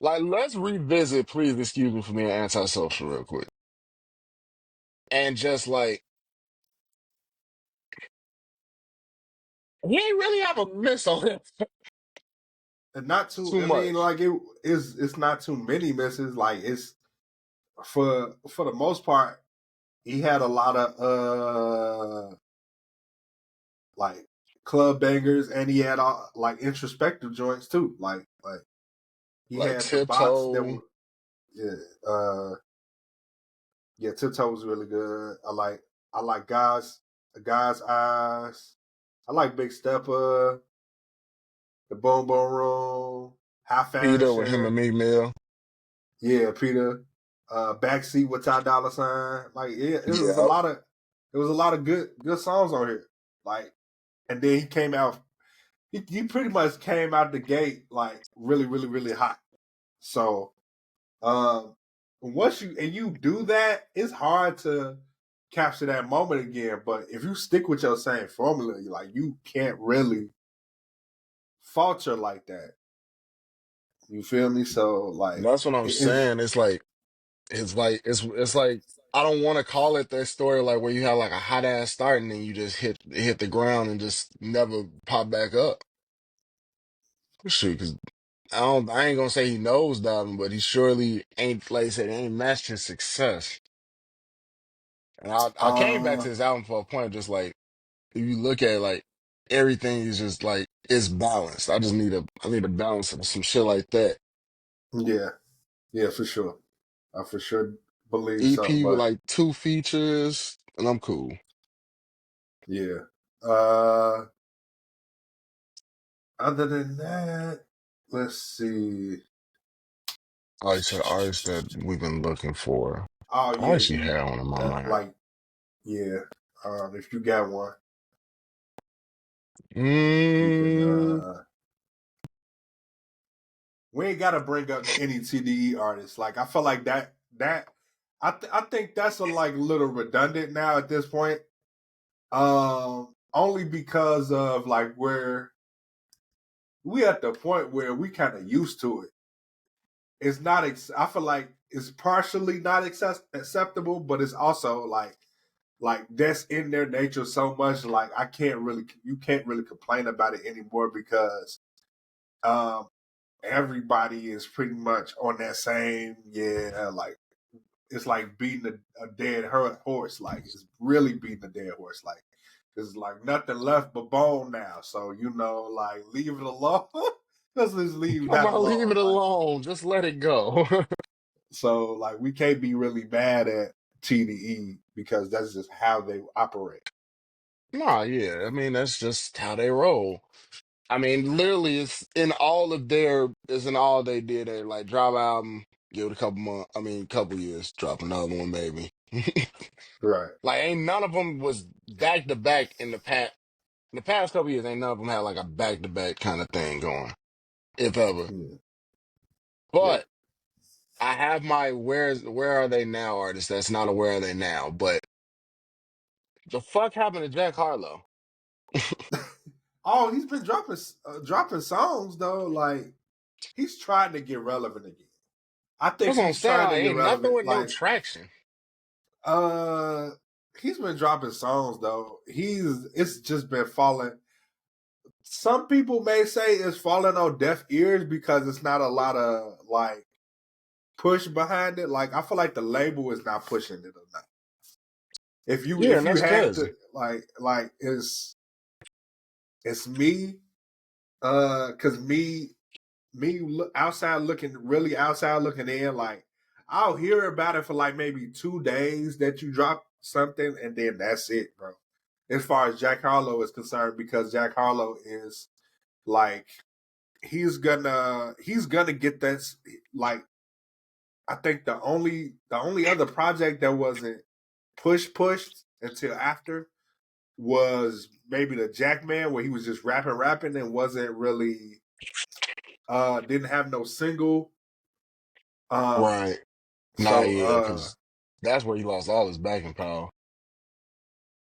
like let's revisit. Please excuse me for being antisocial real quick, and just like He ain't really have a miss on him And not too. too I mean, much. like it is. It's not too many misses. Like it's for the most part, he had a lot of like club bangers, and he had like introspective joints too. Like he Like had the box that tiptoe. were yeah yeah Tiptoe was really good. I like God's Eyes. I like Big Stepper, the Boom Boom Room, High Peter with him Fashion. and Meek Mill. Yeah, Peter. Backseat with Ty Dolla Sign. Like it was a Yeah. lot of good songs on here. Like and then he came out he pretty much came out the gate like really, really, really hot. So once you do that, it's hard to capture that moment again. But if you stick with your same formula, you can't really falter like that. You feel me? So That's what I'm it's saying. It's like I don't want to call it that story like where you have like a hot ass start and then you just hit the ground and just never pop back up. Shoot, because I ain't gonna say he knows diving, but he surely ain't like I said, he ain't matched his success. And I came back to uh this album for a point, just like if you look at it, like everything is just like it's balanced. I need a balance of some shit like that. yeah, yeah, for sure. I for sure believe so. EP with But like two features, and I'm cool. yeah. Uh Other than that, let's see. Oh, you said artists that we've been looking for. Oh I yeah, actually you had one in my mind. like yeah. If you got one, you can. Mm, We ain't got to bring up any TDE artists. Like I feel like that. I think that's a like little redundant now at this point. Only because of like where we at the point where we kind of used to it. It's not. I feel like it's partially not acceptable, but it's also like that's in their nature so much. Like you can't really complain about it anymore because um everybody is pretty much on that same like it's like beating a dead horse. Like it's really beating a dead horse. Like there's like nothing left but bone now. So like leave it alone. Let's just leave I'm that gonna leave alone. it Like alone. Just let it go. so like we can't be really mad at TDE because that's just how they operate. Nah, yeah. I mean, that's just how they roll. I mean, literally, it's in all they did. They like drop album, give it a couple months. I mean, couple years, drop another one maybe. Right. Like, ain't none of them was back to back in the past. In the past couple years, ain't none of them had like a back to back kind of thing going, if ever. Yeah. Yeah. But I have my where are they now artist that's not a where are they now. But the fuck happened to Jack Harlow? Oh, he's been dropping songs though. Like he's trying to get relevant again. I think That's what I'm he's saying. trying to Like, get ain't nothing relevant. with no traction. Uh, he's been dropping songs though. It's just been falling. Some people may say it's falling on deaf ears because it's not a lot of like push behind it. Like I feel like the label is not pushing it enough. Yeah, If and you that's had crazy. to like it's me because me outside looking really outside looking in like I'll hear about it for like maybe 2 days that you drop something and then that's it, bro. As far as Jack Harlow is concerned, because Jack Harlow is like he's gonna get that. Like I think the only other project that wasn't pushed until after was maybe the Jackman where he was just rapping and wasn't really didn't have no single. Um Right. Nah, so yeah, because that's where he lost all his backing power.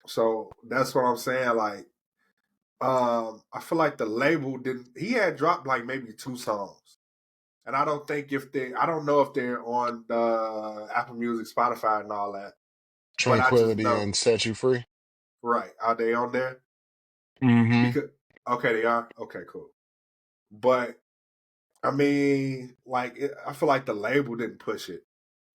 so that's what I'm saying. Like I feel like the label didn't he had dropped like maybe 2 songs. And I don't know if they're on Apple Music, Spotify, and all that. But I just Tranquility know, and Set You Free. right? Are they on there? Mm-hmm. Because Okay, they are. Okay, cool. But I mean, like, I feel like the label didn't push it.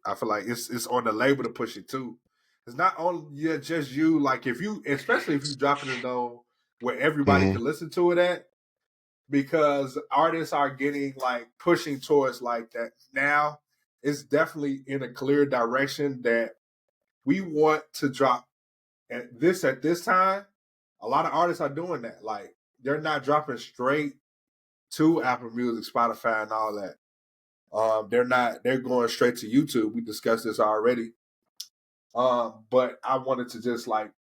I feel like it's on the label to push it too. It's not only just you. Like, if you, especially if you dropping it though, where everybody Hmm. can listen to it at, because artists are getting like pushing towards like that now. It's definitely in a clear direction that we want to drop at this time. A lot of artists are doing that. Like, they're not dropping straight to Apple Music, Spotify, and all that. They're not. They're going straight to YouTube. We discussed this already. But I wanted to just like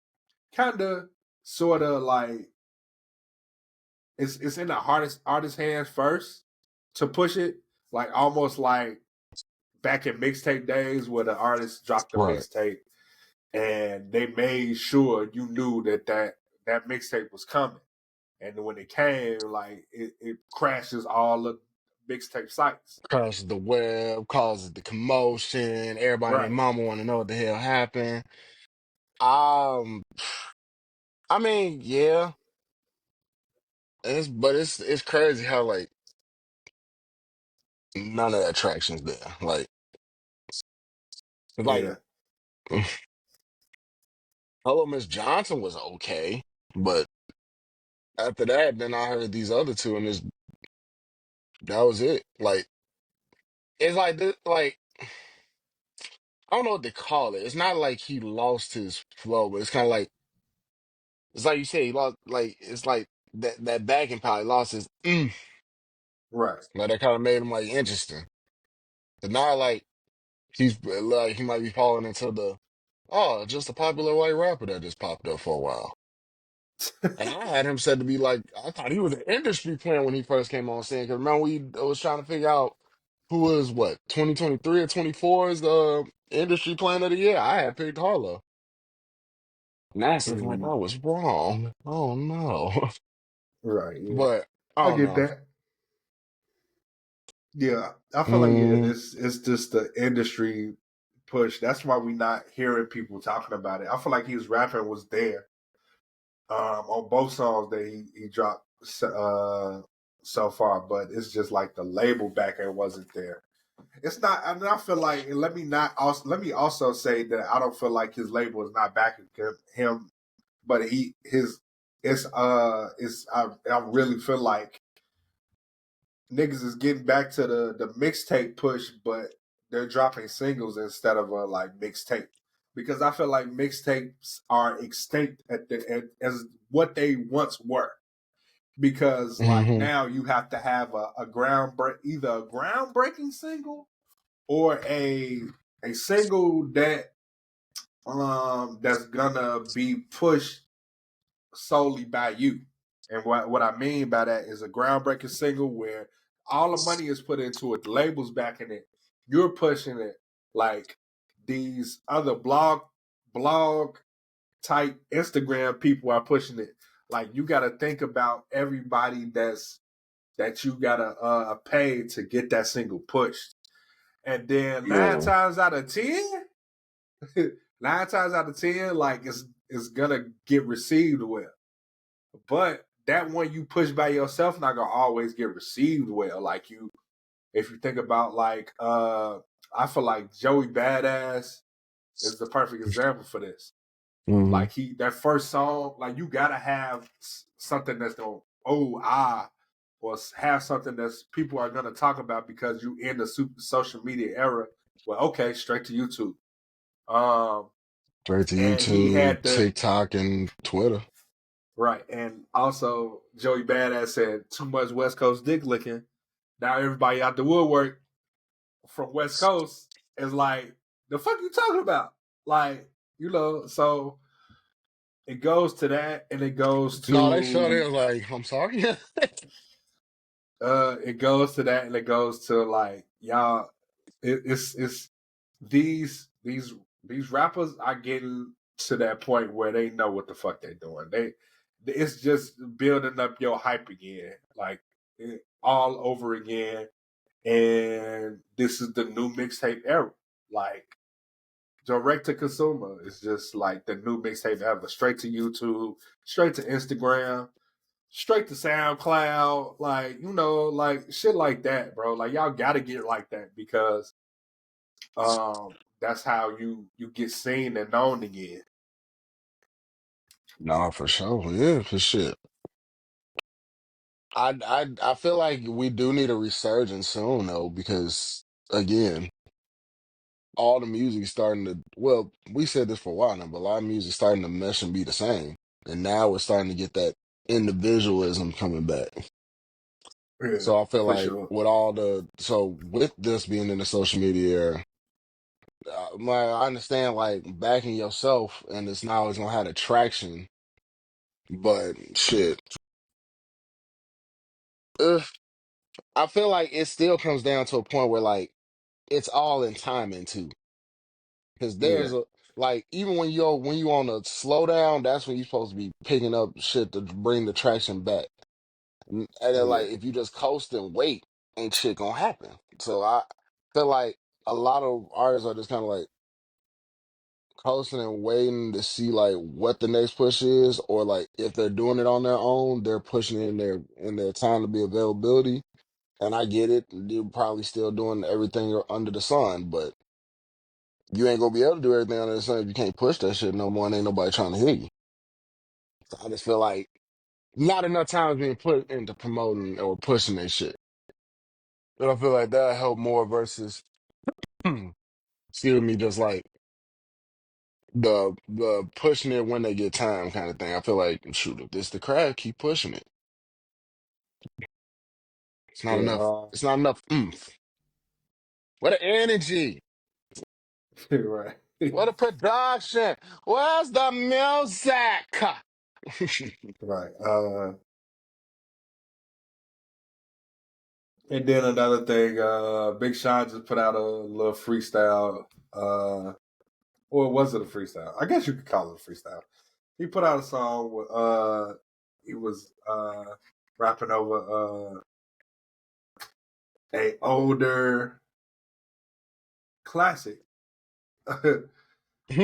kind of, sort of like, it's in the artist hands first to push it, like almost like back in mixtape days where the artist dropped the Right. mixtape and they made sure you knew that mixtape was coming. And when it came, like it crashes all the mixtape sites. Crashes the web, causes the commotion. Everybody and their Right. mama want to know what the hell happened. Um, I mean, yeah, it's crazy how like none of that traction's there. Like Yeah. Hello Miss Johnson was okay, but after that, then I heard these other two, and that was it. Like it's like this, like I don't know what they call it. It's not like he lost his flow, but it's like you said, he lost. Like it's like that backing power. He lost his. Right. Like that kind of made him like interesting. But now like he's like he might be falling into the just a popular white rapper that just popped up for a while. And I had him said to be like, I thought he was an industry plan when he first came on scene. Because remember, we was trying to figure out who was what 2023 or 24 is the industry plan of the year. I had picked Harlow. NASA's like, I was wrong. Oh no. Right. Yeah. But I I don't get know. that. Yeah, I feel like, yeah, Mm, this it's just the industry push. That's why we not hearing people talking about it. I feel like his rapping was there on both songs that he dropped so far, but it's just like the label back end wasn't there. It's not. I mean, I feel like, and let me also say that I don't feel like his label is not backing him, but I really feel like niggas is getting back to the mixtape push, but they're dropping singles instead of a like mixtape, because I feel like mixtapes are extinct as what they once were. Because like hmm. now you have to have either a groundbreaking single or a single that's gonna be pushed solely by you. And what I mean by that is a groundbreaking single where all the money is put into it, the label's backing it, you're pushing it. Like these other blog type Instagram people are pushing it. Like, you got to think about everybody that you gotta pay to get that single pushed. And then Yeah. 9 times out of 10, like it's gonna get received well. But that one you push by yourself not gonna always get received well. Like, if you think about like I feel like Joey Badass is the perfect example for this. Hmm. Like, that first song, like, you gotta have something that's gonna or have something that's people are gonna talk about, because you in the social media era. Well, okay, straight to YouTube. Um, Straight to and he YouTube, had the TikTok, and Twitter. right, and also Joey Badass said too much West Coast dick licking. Now everybody out the woodwork from West Coast is like, the fuck you talking about? Like, so it goes to that, and it goes No, they showed to it like, I'm sorry. it goes to that, and it goes to like, y'all. It's these rappers are getting to that point where they know what the fuck they're doing. It's just building up your hype again, like all over again. And this is the new mixtape era. Like, direct to consumer is just like the new mixtape ever. Straight to YouTube, straight to Instagram. straight to SoundCloud, like like shit like that, bro. Like y'all gotta get like that because that's how you get seen and known again. No, for sure. Yeah, for shit. I feel like we do need a resurgence soon though, because again, all the music's starting to, well, we said this for a while now, but a lot of music's starting to mesh and be the same. And now we're starting to get that individualism coming back. Yeah, So I feel for like sure. with this being in the social media era, I understand like backing yourself and it's not always gonna have the traction, but shit. Ugh, I feel like it still comes down to a point where like it's all in timing too. Because Yeah, there's a like even when you on a slowdown, that's when you're supposed to be picking up shit to bring the traction back. And then yeah, like if you just coast and wait, ain't shit gonna happen. So I feel like a lot of artists are just kind of like coasting and waiting to see like what the next push is, or like if they're doing it on their own, they're pushing it in their time to be availability. And I get it, you're probably still doing everything under the sun, but you ain't gonna be able to do everything under the sun if you can't push that shit no more and ain't nobody trying to hear you. So I just feel like not enough time is being put into promoting or pushing that shit. But I feel like that'll help more versus excuse me, just like the pushing it when they get time kind of thing. I feel like shoot, if this the crowd, keep pushing it. It's not yeah. enough. It's not enough oomph. What the energy? Right, What a production? Where's the music? right. And then another thing, Big Sean just put out a little freestyle. Or was it a freestyle? I guess you could call it a freestyle. He put out a song with he was rapping over a older classic.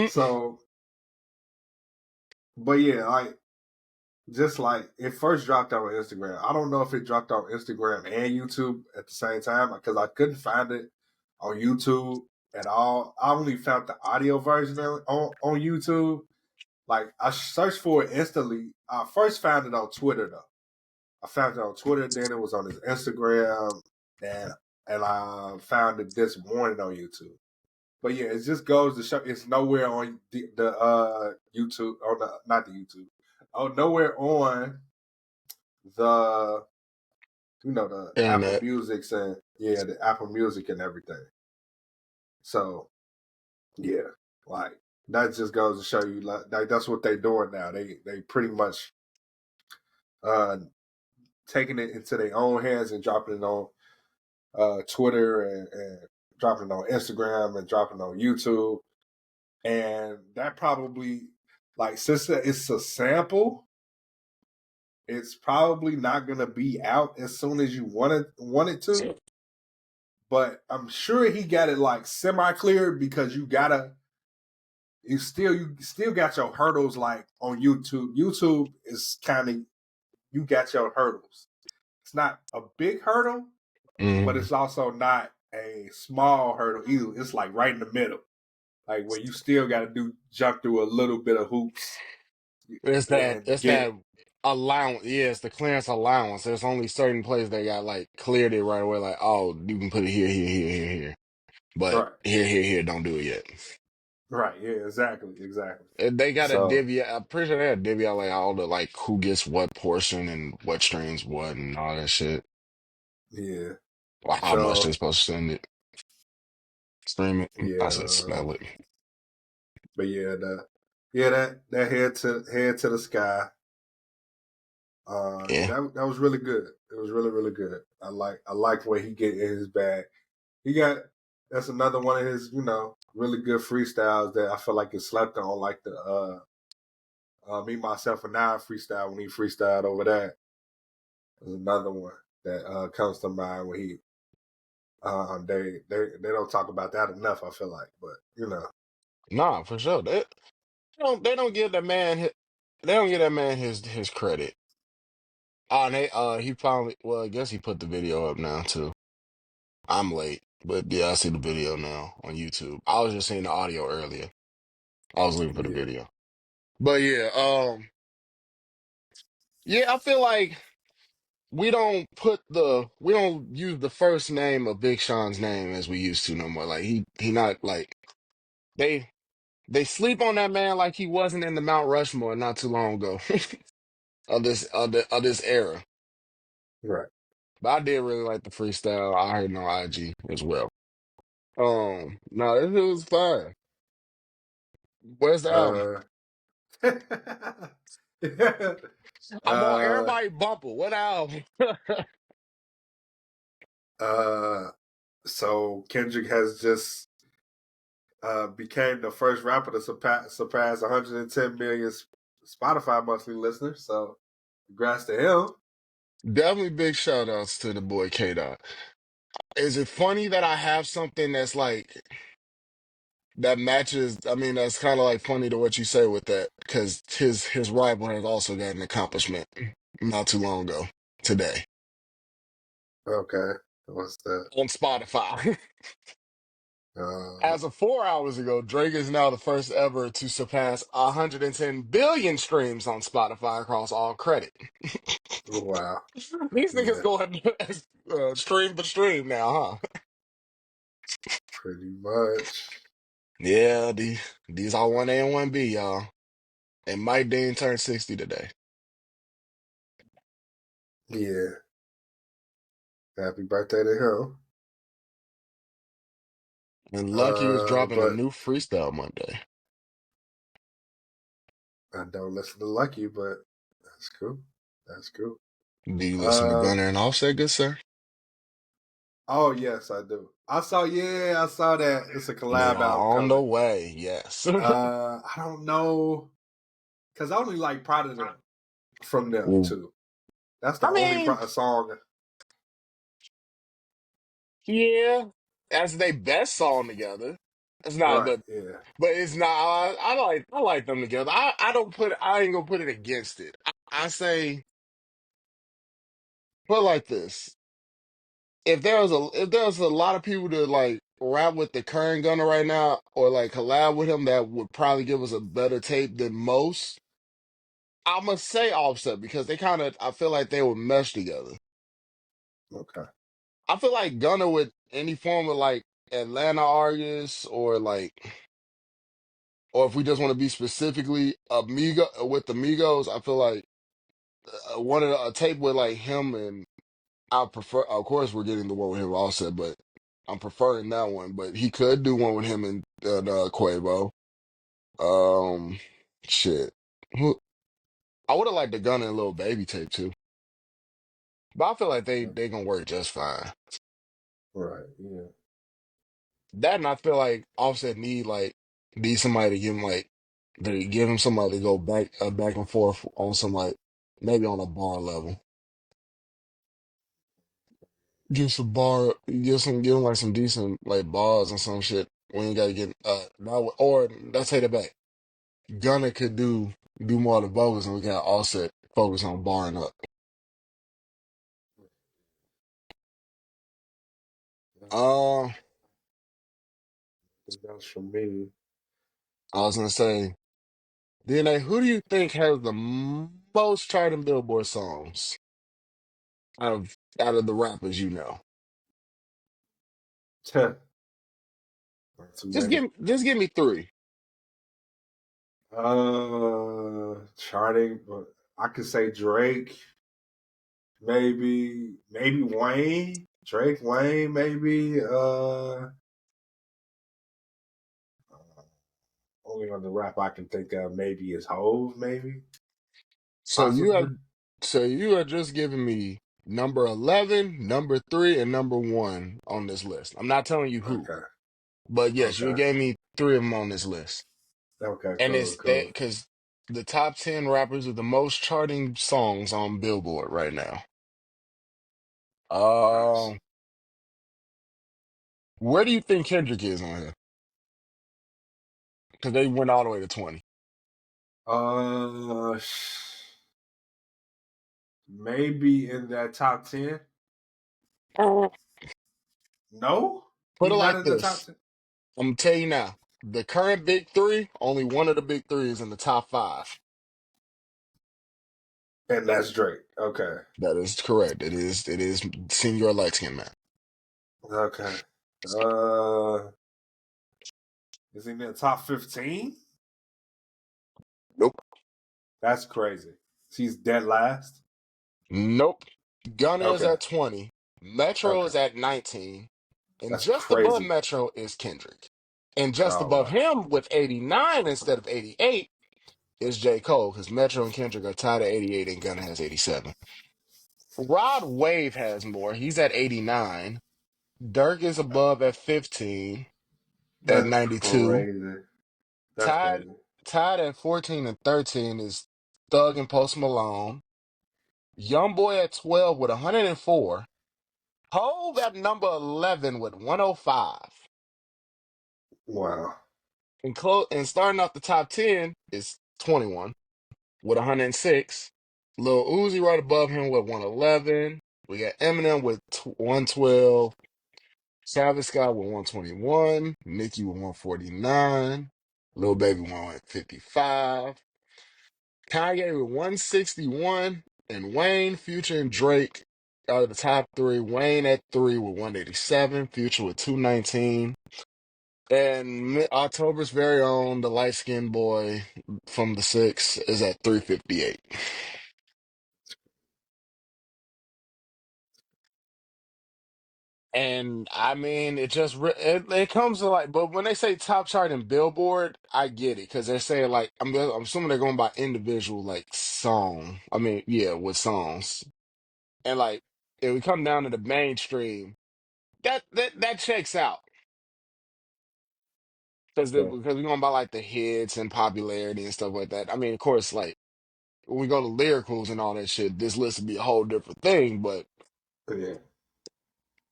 So, but yeah, like just like it first dropped on Instagram. I don't know if it dropped on Instagram and YouTube at the same time because I couldn't find it on YouTube at all. I only found the audio version on YouTube. Like I searched for it instantly. I first found it on Twitter though. I found it on Twitter, then it was on his Instagram, and I found it this morning on YouTube. But yeah, it just goes to show it's nowhere on the YouTube or not the YouTube. Oh, nowhere on the the Apple Internet. Music and yeah, the Apple Music and everything. So yeah, like that just goes to show you like that's what they're doing now. They pretty much uh taking it into their own hands and dropping it on Twitter and dropping it on Instagram and dropping it on YouTube. And that probably like since it's a sample, it's probably not gonna be out as soon as you want it to. But I'm sure he got it like semi cleared because you still got your hurdles like on YouTube. YouTube is kind of you got your hurdles. It's not a big hurdle, but Mhm. it's also not a small hurdle either. It's like right in the middle, like where you still got to do jump through a little bit of hoops and It's get that allowance. Yeah, it's the clearance allowance. There's only certain places that got like cleared it right away. Like, oh, you can put it here, here, here, here, here. But right, here, don't do it yet. right, yeah, exactly. And they got a So divvy. I'm pretty sure they had divvy out like all the like who gets what portion and what streams what and all that shit. yeah, Or how much they're so supposed to send it, stream it. I yeah, said spell it. but yeah, that head to the sky. Yeah. That was really good. It was really good. I like where he get in his bag. He got that's another one of his really good freestyles that I feel like is slept on, like the me myself and I freestyle when he freestyled over that. There's another one that comes to mind when he they don't talk about that enough. I feel like, but Nah, for sure. They don't give that man they don't give that man his credit. Oh, and he finally. Well, I guess he put the video up now too. I'm late, but yeah, I see the video now on YouTube. I was just seeing the audio earlier. I was looking for the Yeah. video. But yeah, yeah, I feel like we don't use the first name of Big Sean's name as we used to no more. Like he not like they they sleep on that man like he wasn't in the Mount Rushmore not too long ago of this era. Right. But I did really like the freestyle. I heard it on IG as well. No, it was fine. Where's the album? Uh, I'm on uh, everybody bumper. What album? uh, so Kendrick has just became the first rapper to surpass 110 million Spotify monthly listeners. So, congrats to him. Definitely big shout outs to the boy K Dot. Is it funny that I have something that's like that matches? I mean, that's kind of like funny to what you say with that because his rival has also got an accomplishment not too long ago today Okay, what's that? on Spotify. Uh, As of 4 hours ago, Drake is now the first ever to surpass 110 billion streams on Spotify across all credit. wow. These niggas Yeah, going stream for stream now, huh? pretty much. Yeah, these are 1A and 1B, y'all. And Mike Dean turned 60 today. Yeah, happy birthday to him. And Lucky is dropping a But new freestyle Monday. I don't listen to Lucky, but that's cool. That's cool. Do you listen to Uh, Gunner and Offset, good sir? oh yes, I do. I saw that it's a They collab are album on the coming. way, yes. I don't know, cause I only like Proud of Them from them Ooh. too. That's the I only mean, song. yeah, that's their best song together. It's not, Right. but Yeah. it's not. I like them together. I don't put. I ain't gonna put it against it. I say put it like this: if there was a lot of people to like rap with the current Gunner right now, or like collab with him, that would probably give us a better tape than most. I must say Offset because they kind of. I feel like they would mesh together. Okay. I feel like Gunner with any form of like Atlanta artists or like. Or if we just want to be specifically Amigo with Amigos, I feel like one of a tape with like him and I prefer. Of course, we're getting the one with him also, but I'm preferring that one. But he could do one with him and Quavo. Um, shit. Who I would have liked the Gunna and Little Baby tape too, but I feel like they gonna work just fine. Right. Yeah. That and I feel like Offset need somebody to give him somebody to go back and forth on some like maybe on a bar level. Give him like some decent like bars and some shit. We ain't gotta get now or let's take it back. Gunna could do more of the vocals and we got Offset focus on barring up. Uh That's from me. I was gonna say, DNA, who do you think has the most charting Billboard songs out of the rappers you know? Not too many. Just give me three. Charting, but I could say Drake, maybe Wayne, Drake, Wayne, maybe. Only on the rap I can think of maybe is Hove, maybe So you possibly. have so you are just giving me number 11, number 3, and number 1 on this list. I'm not telling you who, Okay, but yes, you okay, gave me 3 of them on this list. okay, And cool, it's that cool. because the top 10 rappers with the most charting songs on Billboard right now. Nice. Um, where do you think Kendrick is on here? Because they went all the way to 20. Uh, maybe in that top 10. Uh, No, Put it he's not like in the top this. 10. I'm gonna tell you now. The current big three, only one of the big three is in the top five. And that's Drake. Okay. That is correct. It is senior light skin man. Okay. Uh, is he in the top 15? Nope. That's crazy. She's dead last. Nope. Gunner is Okay. at 20. Metro Okay. is at 19. And That's just above crazy. Metro is Kendrick. And just Oh above wow. him with 89 instead of 88 is J. Cole, because Metro and Kendrick are tied at 88 and Gunna has 87. Rod Wave has more. He's at 89. Dirk is above at 15 at That's 92. crazy. That's Tied crazy. tied at 14 and 13 is Thug and Post Malone. Youngboy at 12 with 104. Hove at number 11 with 105. Wow. And starting off the top 10 is 21 with 106. Lil Uzi right above him with 111. We got Eminem with 112. Travis Scott with 121. Nicki with 149. Lil Baby 155. Kanye with 161. And Wayne, Future, and Drake out of the top three. Wayne at 3 with 187. Future with 219. And October's very own, the light skinned boy from the six, is at 358. And I mean, it comes to like, but when they say top chart and Billboard, I get it because they're saying like, I'm assuming they're going by individual like song. I mean, yeah, with songs, and like if we come down to the mainstream, that checks out Okay. because we're going by like the hits and popularity and stuff like that. I mean, of course, like when we go to lyricals and all that shit, this list would be a whole different thing. But Yeah.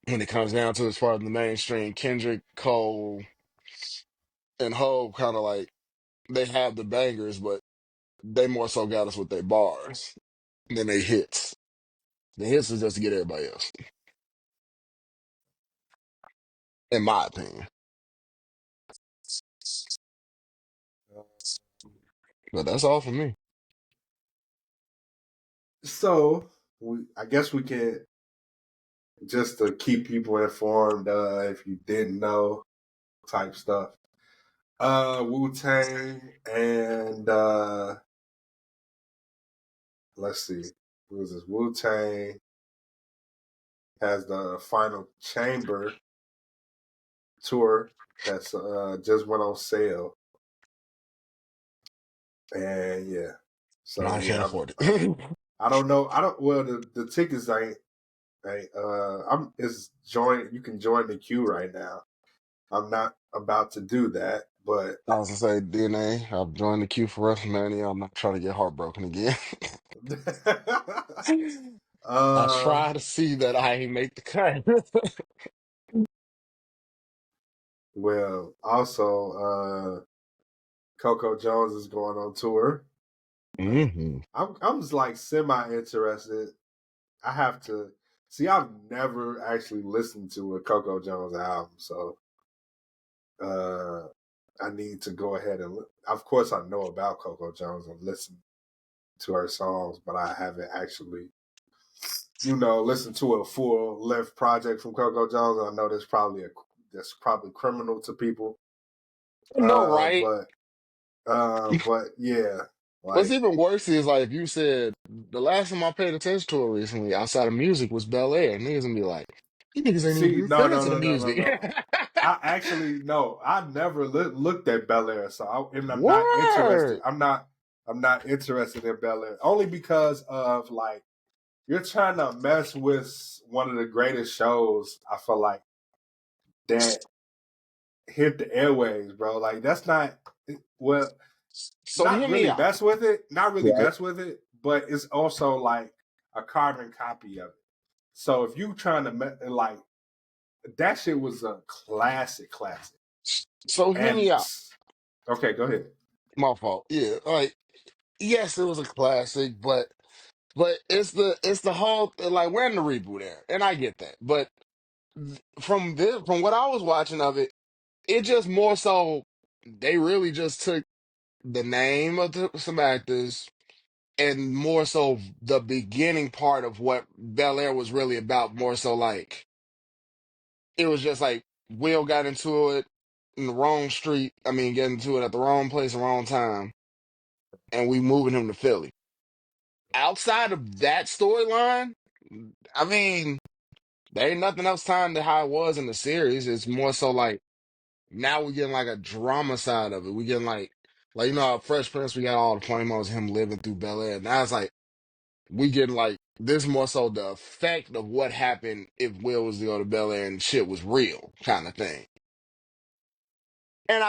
when it comes down to as far as the mainstream, Kendrick, Cole, and Hove kind of like they have the bangers, but they more so got us with their bars than they hits. The hits is just to get everybody else, in my opinion. But that's all for me. So I guess we can just to keep people informed. If you didn't know, type stuff. Wu Tang and let's see, who is this? Wu Tang has the Final Chamber tour that's just went on sale, and yeah, No, so I can't yeah, afford it. I don't know. I don't. Well, the tickets ain't. I'm it's join. You can join the queue right now. I'm not about to do that, but I was gonna say DNA. I've joined the queue for WrestleMania. I'm not trying to get heartbroken again. I uh, try to see that I ain't make the cut. well, also, Coco Jones is going on tour. Hmm. I'm just like semi interested. I have to see. I've never actually listened to a Coco Jones album, so uh, I need to go ahead and. Of course, I know about Coco Jones and listen to her songs, but I haven't actually, listened to a full length project from Coco Jones. And I know that's probably criminal to people, No, uh, right? but but yeah, What's like even worse is like if you said the last time I paid attention to it recently outside of music was Bel Air. Niggas gonna be like, you niggas ain't see, even no, fans no, of the no, no, no, music. no. I actually no. I never looked at Bel Air, and I'm not interested. Word. I'm not interested in Bel Air only because of like you're trying to mess with one of the greatest shows. I feel like that hit the airwaves, bro. Like that's not well, So not hear me really out. mess with it, Right. but it's also like a carbon copy of it. So if you trying to like that shit was a classic. So hear And me out. okay, go ahead. My fault. Yeah. Like, yes, it was a classic, but But it's the whole like we're in the reboot era, and I get that. But from what I was watching of it, it just more so they really just took the name of some actors and more so the beginning part of what Bel Air was really about. More so like it was just like Will got into it in the wrong street. I mean, getting into it at the wrong place, the wrong time, and we moving him to Philly. Outside of that storyline, I mean, there ain't nothing else time to how it was in the series. It's more so like now we're getting like a drama side of it. We getting like you know, how Fresh Prince. We got all the promos of him living through Bel Air. Now it's like we getting like this more so the effect of what happened if Will was to go to Bel Air and shit was real kind of thing. And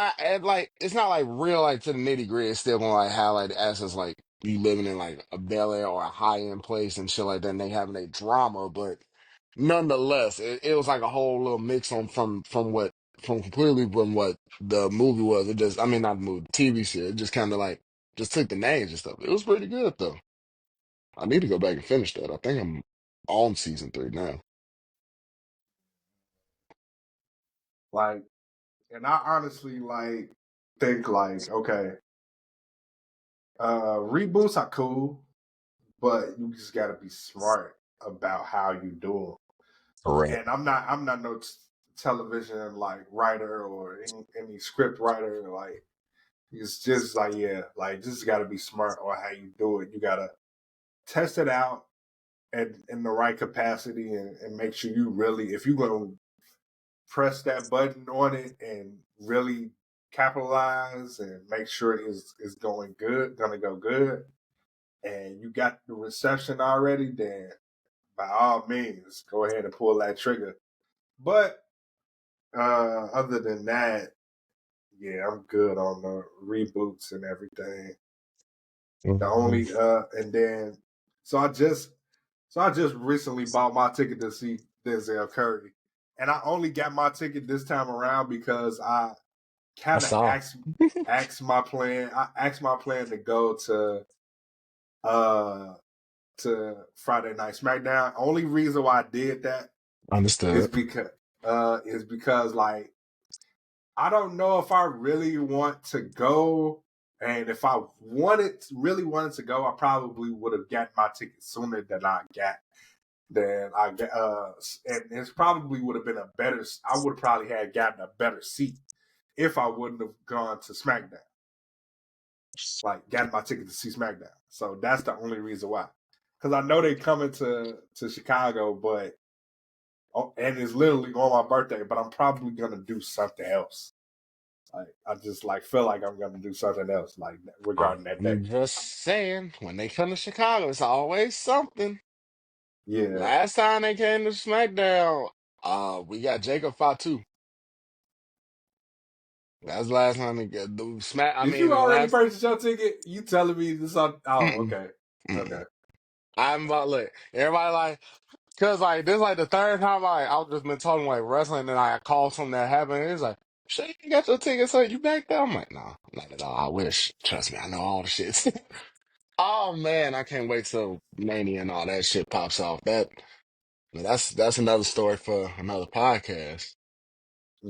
like it's not like real like to the nitty gritty. It's still gonna like highlight the assets like you living in like a Bel Air or a high end place and shit like that. And they having a drama, but nonetheless, it was like a whole little mix on from what from completely from what the movie was. It just I mean not the movie, the TV series. It just kind of like just took the names and stuff. It was pretty good though. I need to go back and finish that. I think I'm on season 3 now. Like, and I honestly like think like, okay, reboots are cool, but you just got to be smart about how you do Correct. them. And I'm not no television like writer or any script writer. Like, it's just like, yeah, like just got to be smart on how you do it. You got to test it out in the right capacity and make sure you really, if you're going to press that button on it and really capitalize and make sure it's going good, gonna go good, and you got the reception already, then by all means, go ahead and pull that trigger. But other than that, yeah, I'm good on the reboots and everything. The Mhm. only and then so I just recently bought my ticket to see Denzel Curry. And I only got my ticket this time around because I I kind of saw. asked my plan. I asked my plan to go uh to Friday Night SmackDown. Only reason why I did that is Understood. because like I don't know if I really want to go. And if I really wanted to go, I probably would have gotten my ticket sooner than I get. And it probably would have been a better. I would probably have gotten a better seat if I wouldn't have gone to SmackDown. Like, gotten my ticket to see SmackDown. So that's the only reason why. Because I know they coming to Chicago, but and it's literally on my birthday. But I'm probably gonna do something else. Like, I just like feel like I'm gonna do something else, like regarding that day. I'm just saying, when they come to Chicago, it's always something. Yeah. Last time they came to SmackDown, we got Jacob Fatu. That's the last time they get the Smack. I Did mean, you the already last. purchase your ticket? You telling me this? Oh, Mm-mm, okay, okay. mm-mm. I'm about look. Everybody like, cause like this like the third time I've just been talking like wrestling, and I called something that happened. It's like, shit, you got your ticket, so you back there? I'm like, no, not at all. I wish. Trust me, I know all the shit. Oh man, I can't wait till Mania and all that shit pops off. That's another story for another podcast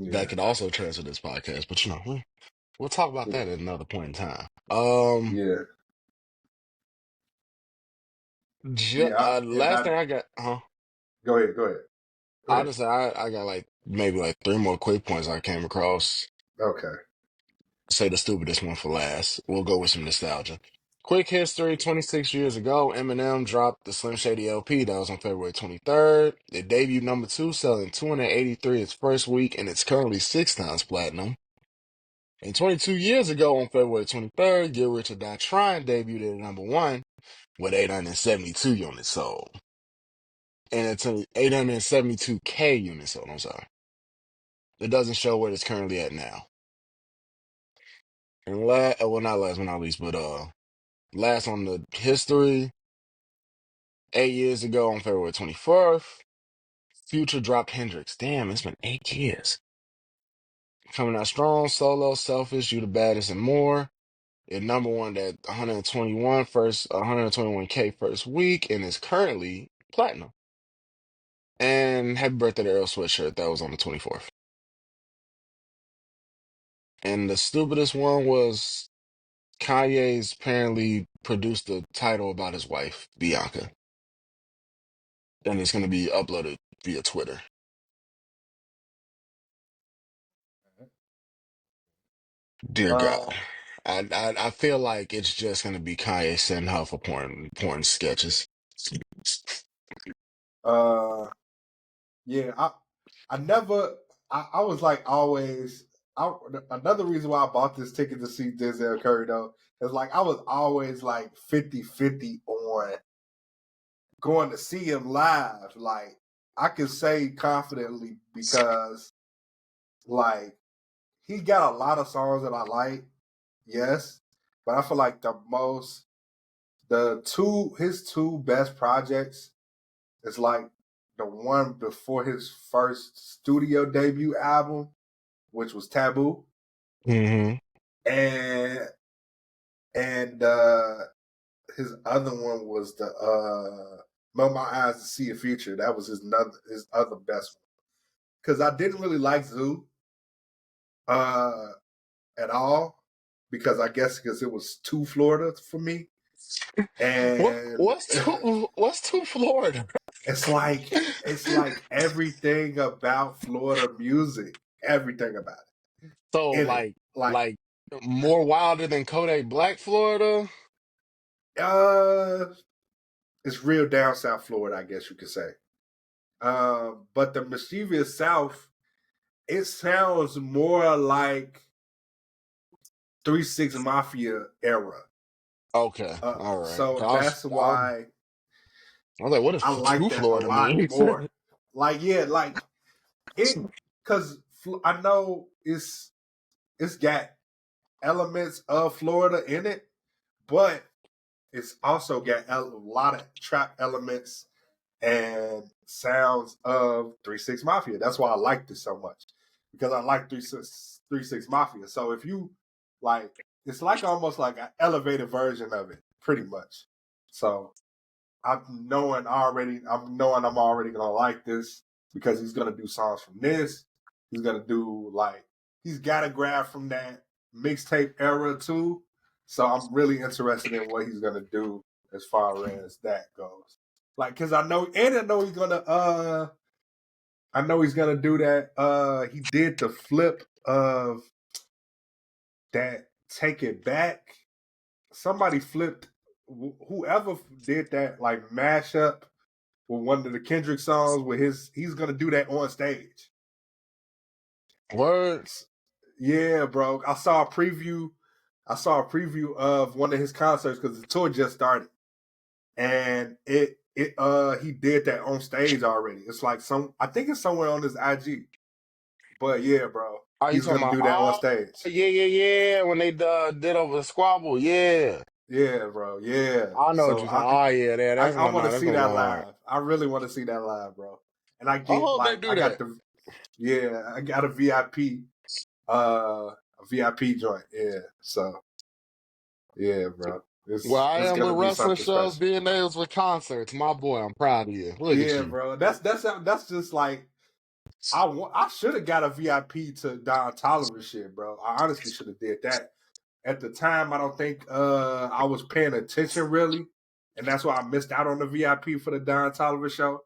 that Yeah, could also transfer this podcast. But you know, we'll talk about yeah, that at another point in time. yeah, yeah. And Last I thing I got, go ahead, go ahead, go ahead. honestly, I got like maybe like 3 more quick points I came across. Okay. Say the stupidest one for last. We'll go with some nostalgia. Quick history, 26 years ago, Eminem dropped the Slim Shady LP. That was on February 23rd. It debuted number 2, selling 283 its first week, and it's currently 6 times platinum. And 22 years ago, on February 23rd, Get Rich or Die Trying debuted at number 1 with 872 units sold. And it's 872K units sold, I'm sorry. It doesn't show what it's currently at now. And well, not last but not least, but last on the history, 8 years ago on February 24th, Future dropped Hendrix. Damn, it's been 8 years. Coming out strong, solo, selfish, you the baddest, and more. It number one at 121K first week, and is currently platinum. And happy birthday to Earl Sweatshirt. That was on the 24th. And the stupidest one was Kanye's apparently produced a title about his wife, Bianca. And it's going to be uploaded via Twitter. Dear Uh, God. I feel like it's just going to be Kanye sending her for porn sketches. uh, yeah, I never, I was like always, another reason why I bought this ticket to see Denzel Curry though, is like I was always like 50-50 on going to see him live. Like I can say confidently because like he got a lot of songs that I like, yes, but I feel like his two best projects is like the one before his first studio debut album, which was Taboo, Hmm. and and his other one was the Melt My Eyes to See a Future. That was his other best one. Because I didn't really like Zoo uh, at all because I guess because it was too Florida for me, and What's to Florida? it's like everything about Florida music, everything about So it in it. Like like more wilder than Kodak Black Florida? uh, it's real down south Florida, I guess you could say. But the mischievous South, it sounds more like 3 6 Mafia era. Okay, all right. So that's why I was like, what I does to like that a Florida lot mean? more. Like yeah, like it because I know it's got elements of Florida in it, but it's also got a lot of trap elements and sounds of 3 6 Mafia. That's why I like this so much because I like 3 6 Mafia. So if you like, it's like almost like an elevated version of it, pretty much. So I'm already gonna like this because he's gonna do songs from this. He's gonna do he's got to grab from that mixtape era too. So I'm really interested in what he's gonna do as far as that goes. Like, cause I know he's gonna do that. He did the flip of that Take It Back. Somebody flipped whoever did that like mashup with one of the Kendrick songs with he's gonna do that on stage. Word. Yeah, bro. I saw a preview of one of his concerts because the tour just started. And he did that on stage already. It's like I think it's somewhere on his IG. But yeah, bro. Are you He's talking gonna about? do that on Oh, stage. yeah. When they did over the squabble, yeah. Yeah, bro. Yeah. I know what So you're saying. Oh, yeah, I want to that's see gonna that go hard. live. I really want to see that live, bro. And I hope they do I got that. I got a VIP joint. Yeah. So yeah, bro. Well, I It's am with gonna be wrestling something shows, special. being nails with concerts. My boy, I'm proud of you. Look at Yeah, you. bro. That's just like I should have got a VIP to Don Tolliver shit, bro. I honestly should have did that. At the time, I don't think I was paying attention really, and that's why I missed out on the VIP for the Don Tolliver show.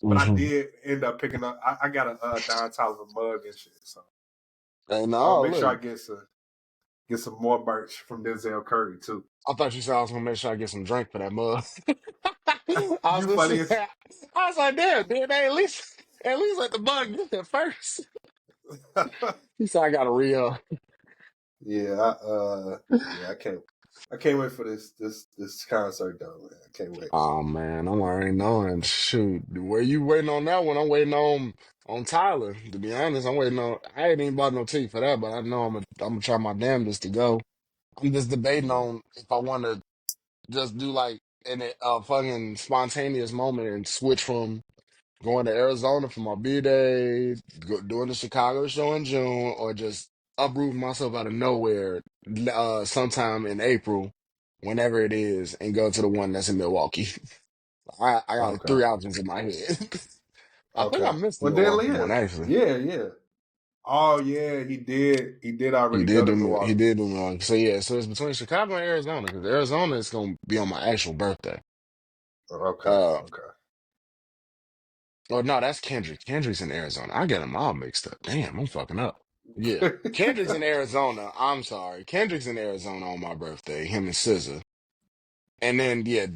But I Hmm. did end up picking up. I got a Don Tolliver mug and shit, so Hey, I'm no, gonna make sure I look. get some more merch from Denzel Curry too. I thought you said I was gonna make sure I get some drink for that mug. I was You gonna funny say, as I was like, damn, did they at least let the bug get there first? He said I got a real. yeah, yeah. I can't wait for this concert though, man. I can't wait. Oh man, I'm already knowing. Shoot, where you waiting on that one? I'm waiting on Tyler. To be honest, I'm waiting on. I ain't even bought no ticket for that, but I know I'm gonna try my damnedest to go. I'm just debating Yeah. on if I want to just do like a fucking spontaneous moment and switch from going to Arizona for my B-Day, doing the Chicago show in June, or just uproot myself out of nowhere sometime in April, whenever it is, and go to the one that's in Milwaukee. I got like Okay. 3 options in my head. I think I Okay. missed the Well, then, Milwaukee yeah, one actually. yeah, yeah. Oh, yeah, he did. He did He already go did to do he Milwaukee. did do Milwaukee. So yeah, so it's between Chicago and Arizona because Arizona is gonna be on my actual birthday. Okay. Uh, Okay. or no, that's Kendrick. Kendrick's in Arizona. I get them all mixed up. Damn, I'm fucking up. Yeah, Kendrick's in Arizona. I'm sorry, Kendrick's in Arizona on my birthday. Him and SZA. And then yeah,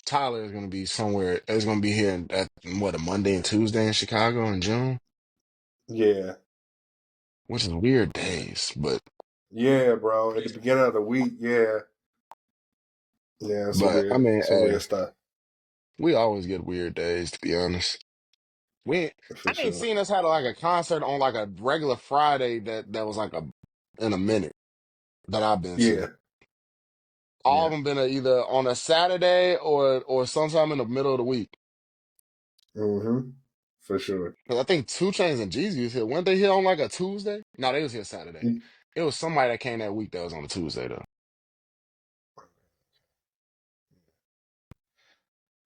Tyler is gonna be somewhere. Is gonna be here at what, a Monday and Tuesday in Chicago in June, Yeah. which is weird Yeah. days. But Yeah, bro. At the beginning of the week, yeah. Yeah, I mean, some hey, weird stuff we always get weird days to be honest. We for I ain't sure. seen us had like a concert on like a regular Friday that was like a in a minute that I've been to. Yeah. All of Yeah. them been either on a Saturday or sometime in the middle of the week. Mm-hmm. For sure. 'Cause I think Two Chainz and Jeezy was here. Weren't they here on like a Tuesday? No, they was here Saturday. It was somebody that came that week that was on a Tuesday though.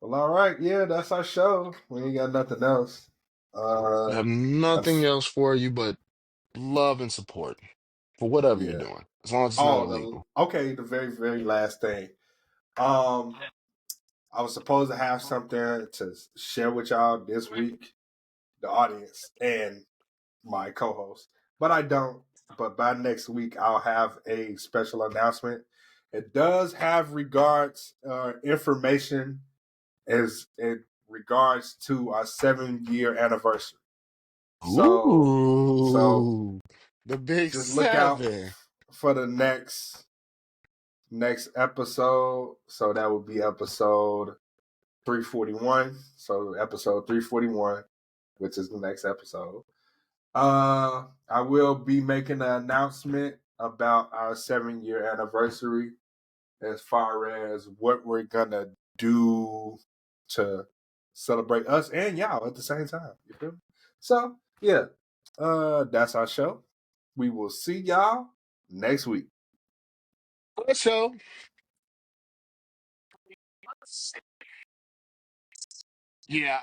Well, all right. Yeah, that's our show. We ain't got nothing else. I Uh, have nothing that's, else for you but love and support for whatever you're yeah. doing, as long as it's not Oh, illegal. okay. The very, very last thing. Um, I was supposed to have something to share with y'all this week, the audience and my co-host, but I don't. But by next week, I'll have a special announcement. It does have information as it regards to our 7 year anniversary. So, so Ooh, the big just look out seven. for the next episode. So that would be episode 341. So episode 341, which is the next episode. I will be making an announcement about our 7 year anniversary as far as what we're gonna do to celebrate us and y'all at the same time. You feel me? So yeah, that's our show. We will see y'all next week. Good show. Yeah,